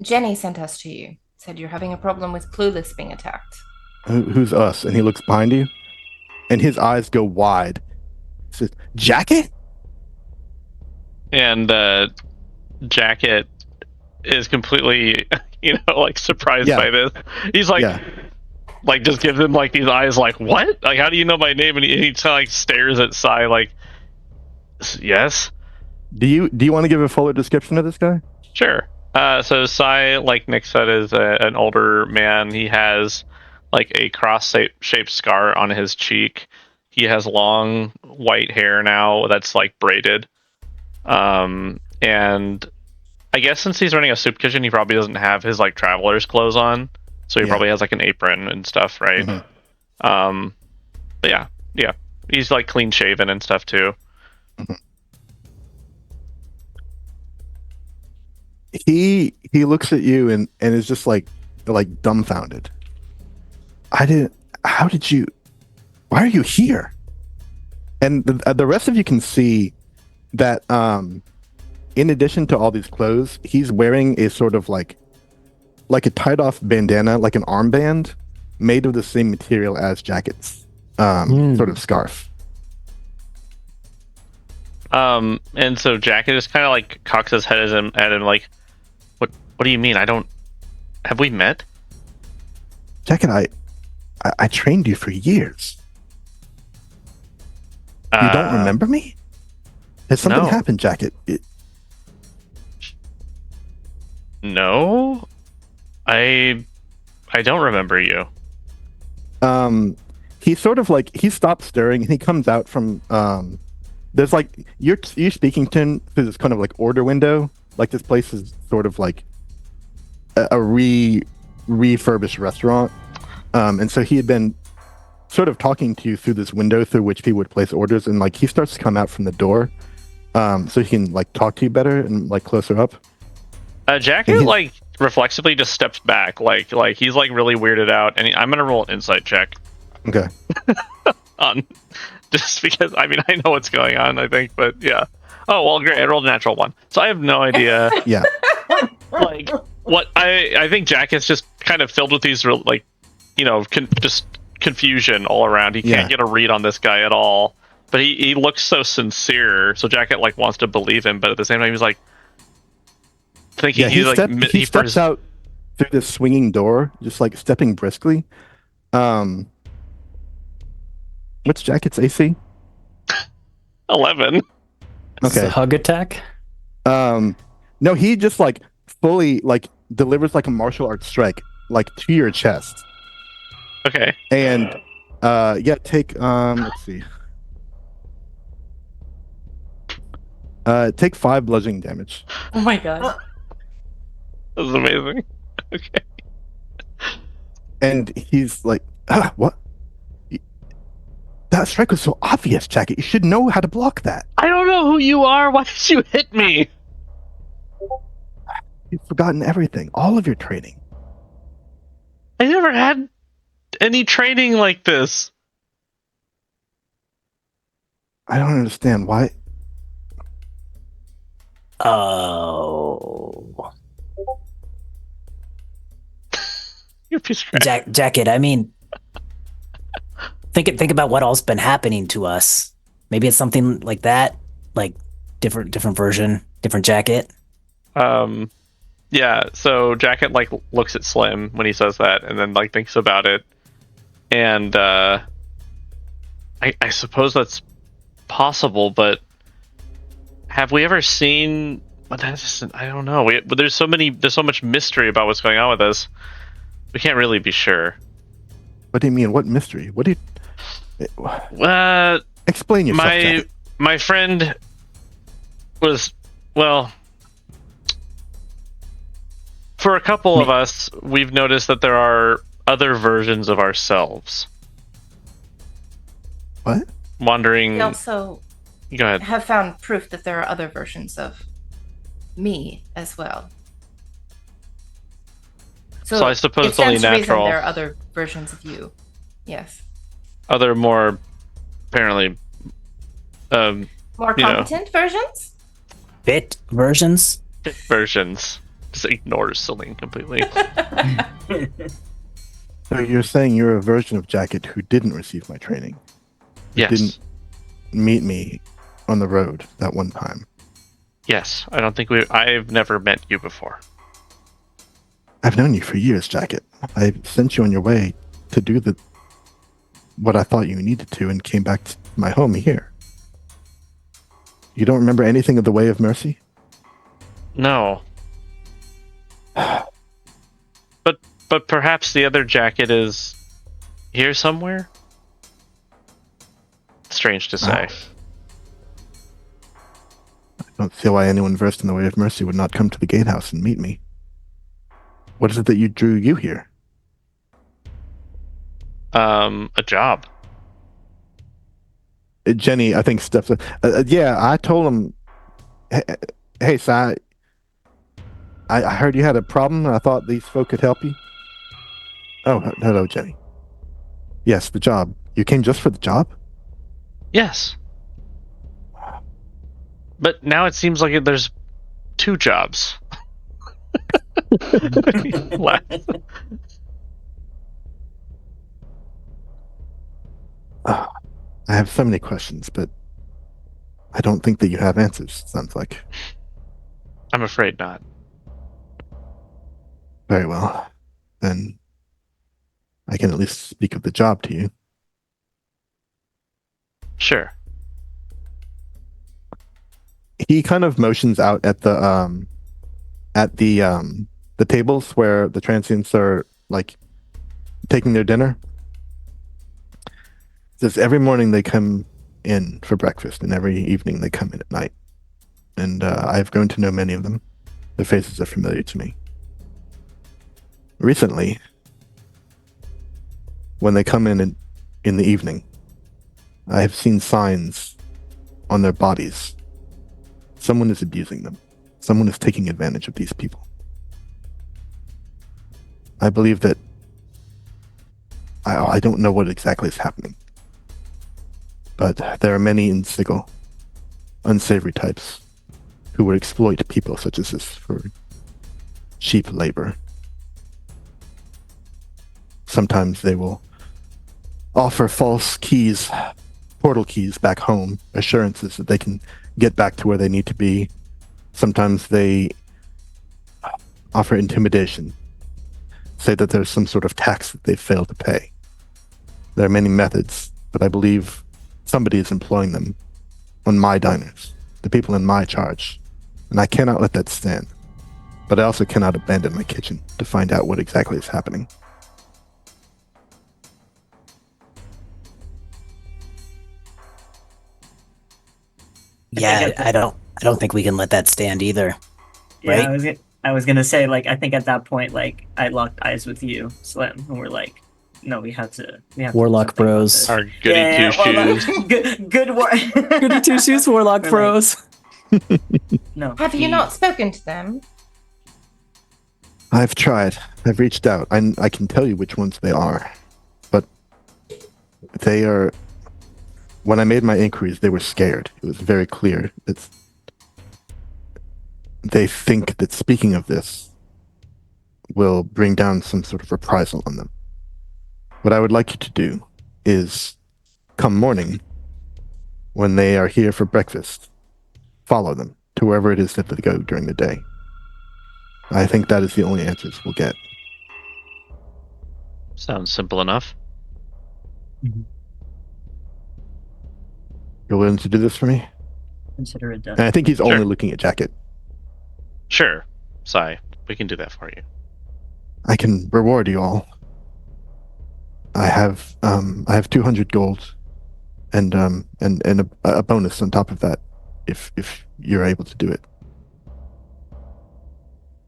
Jenny sent us to you. Said you're having a problem with Clueless being attacked. Who's us? And he looks behind you, and his eyes go wide. He says, "Jacket?" And Jacket is completely, like surprised Yeah. by this. He's like, Yeah. like just gives him like these eyes, like, what? Like, how do you know my name? And he like stares at Sai, like, yes, Do you want to give a fuller description of this guy? sure. So Sai, like Nick said, is an older man. He has like a cross-shaped scar on his cheek. He has long white hair now that's like braided. And I guess since he's running a soup kitchen, he probably doesn't have his like traveler's clothes on. So he Yeah. probably has like an apron and stuff, right? Mhm. But yeah. He's like clean shaven and stuff too. He looks at you and is just like dumbfounded. How did you, why are you here? And the rest of you can see that in addition to all these clothes, he's wearing a sort of like a tied off bandana, like an armband made of the same material as Jacket's sort of scarf. And so Jacket just kind of like cocks his head at him like, what do you mean? Have we met? Jacket, I trained you for years. You don't remember me? Has something no. happened, Jacket? No, I don't remember you. He sort of like he stops stirring and he comes out from there's like you're speaking to him through this kind of like order window. Like this place is sort of like a refurbished restaurant, and so he had been sort of talking to you through this window through which people would place orders, and like he starts to come out from the door, so he can like talk to you better and like closer up. Jacket like reflexively just steps back, like he's like really weirded out, and I'm gonna roll an insight check Okay. on just because I know what's going on, I think, but yeah. Oh well, great! I rolled a natural one, so I have no idea. Yeah. Like what I think Jacket's just kind of filled with these like, just confusion all around. He can't get a read on this guy at all, but he looks so sincere. So Jacket like wants to believe him, but at the same time he's like thinking He he steps out through this swinging door, just like stepping briskly. What's Jacket's AC? 11. It's Okay. a hug attack. No, he just like fully like delivers like a martial arts strike like to your chest. Okay. And take let's see. Take 5 bludgeoning damage. Oh my god. That was amazing. Okay. And he's like, what? That strike was so obvious, Jacket. You should know how to block that. I don't know who you are. Why did you hit me? You've forgotten everything, all of your training. I never had any training like this. I don't understand why. Oh. You piece of crap. Jacket, I mean, think about what all's been happening to us. Maybe it's something like that, like different version, different Jacket. Yeah, so Jacket like looks at Slim when he says that and then like thinks about it. And I suppose that's possible, but have we ever seen, but that's just, I don't know. But there's so much mystery about what's going on with us. We can't really be sure. What do you mean? What mystery? What do you... Explain yourself, Jacket. My friend was, well, for a couple of us, we've noticed that there are other versions of ourselves. What? Wandering. We also Go ahead. have found proof that there are other versions of me as well. So I suppose it it's only stands to reason natural. there are other versions of you. Yes. Other more, apparently, More competent versions? Fit versions? versions. Just ignores Celine completely. So you're saying you're a version of Jacket who didn't receive my training? Who Yes. didn't meet me on the road that one time? Yes. I don't think I've never met you before. I've known you for years, Jacket. I sent you on your way to do what I thought you needed to and came back to my home here. You don't remember anything of the Way of Mercy? No. But perhaps the other Jacket is here somewhere? Strange to say. I don't see why anyone versed in the Way of Mercy would not come to the gatehouse and meet me. What is it that drew you here? A job. Jenny, I think steps. Yeah, I told him. Hey, Si, I heard you had a problem. And I thought these folk could help you. Oh, hello, Jenny. Yes, the job. You came just for the job? Yes. But now it seems like there's 2 jobs. I have so many questions, but I don't think that you have answers, sounds like. I'm afraid not. Very well. Then I can at least speak of the job to you. Sure. He kind of motions out at the tables where the transients are like taking their dinner. Says every morning they come in for breakfast and every evening they come in at night. And I've grown to know many of them. Their faces are familiar to me. Recently, when they come in the evening, I have seen signs on their bodies. Someone is abusing them. Someone is taking advantage of these people. I believe that I don't know what exactly is happening, but there are many in Sigil, unsavory types, who would exploit people such as this for cheap labor. Sometimes they will offer false keys, portal keys back home, assurances that they can get back to where they need to be. Sometimes they offer intimidation, say that there's some sort of tax that they've failed to pay. There are many methods, but I believe somebody is employing them on my diners, the people in my charge, and I cannot let that stand. But I also cannot abandon my kitchen to find out what exactly is happening. Yeah, I I don't think we can let that stand either. Yeah, Right? I was gonna say, like, I think at that point, like, I locked eyes with you, Slim, and we're like, no, we have to do Warlock something about bros. this. Our goody two shoes. Good work. Goody two shoes, Warlock We're like, bros. no. Have you not spoken to them? I've tried. I've reached out. I can tell you which ones they are. But they are... When I made my inquiries, they were scared. It was very clear. They think that speaking of this will bring down some sort of reprisal on them. What I would like you to do is, come morning, when they are here for breakfast, follow them to wherever it is that they go during the day. I think that is the only answers we'll get. Sounds simple enough. You're willing to do this for me? Consider it done. And I think he's Sure. only looking at Jacket. Sure. Sai, we can do that for you. I can reward you all. I have 200 gold, and a bonus on top of that, if you're able to do it.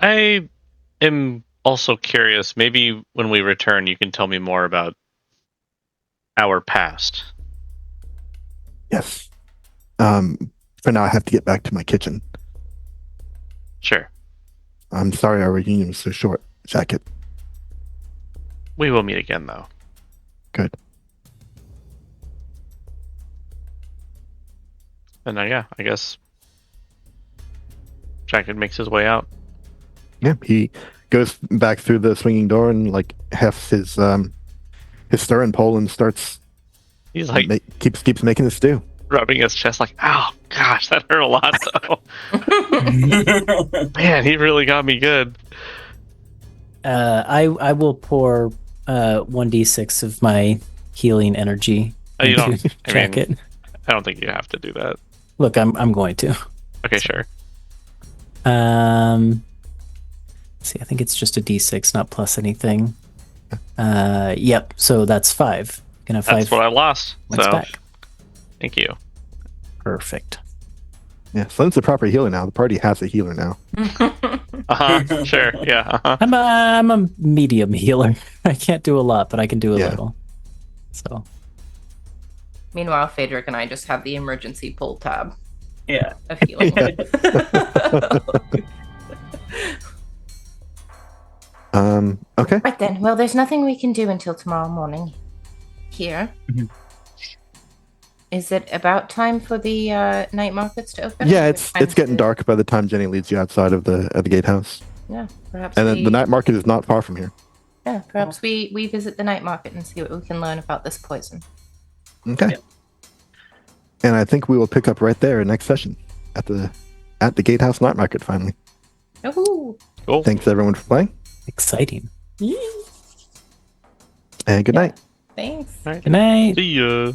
I am also curious. Maybe when we return, you can tell me more about our past. Yes. For now, I have to get back to my kitchen. Sure. I'm sorry our reunion was so short, Jacket. We will meet again, though. Good. And yeah, I guess Jacket makes his way out. Yeah, he goes back through the swinging door and like hefts his stirring pole and starts He's like keeps making the stew. rubbing his chest, like, "Ow, gosh, that hurt a lot, though." Man, he really got me good. I will pour 1d6 of my healing energy You into don't. I Jacket. mean, I don't think you have to do that. Look, I'm going to. Okay, sure. Let's see, I think it's just a d6, not plus anything. Yep. So that's 5. Gonna have 5 That's what I lost. points So, back. thank you. Perfect. Yeah, Slim's the proper healer now. The party has a healer now. Sure. Yeah. I'm a medium healer. I can't do a lot, but I can do a Yeah. little. So Meanwhile, Phaedric and I just have the emergency pull tab Yeah. of healing. Okay. Right then. Well, there's nothing we can do until tomorrow morning. Here. Mhm. Is it about time for the night markets to open? Yeah, Or it's time getting to- dark by the time Jenny leads you outside of the gatehouse. Yeah, perhaps. And the night market is not far from here. Yeah, perhaps we visit the night market and see what we can learn about this poison. Okay. Yep. And I think we will pick up right there next session at the gatehouse night market finally. Ooh. Cool. Thanks everyone for playing, exciting. and good night. Thanks. All right. Good night. See ya.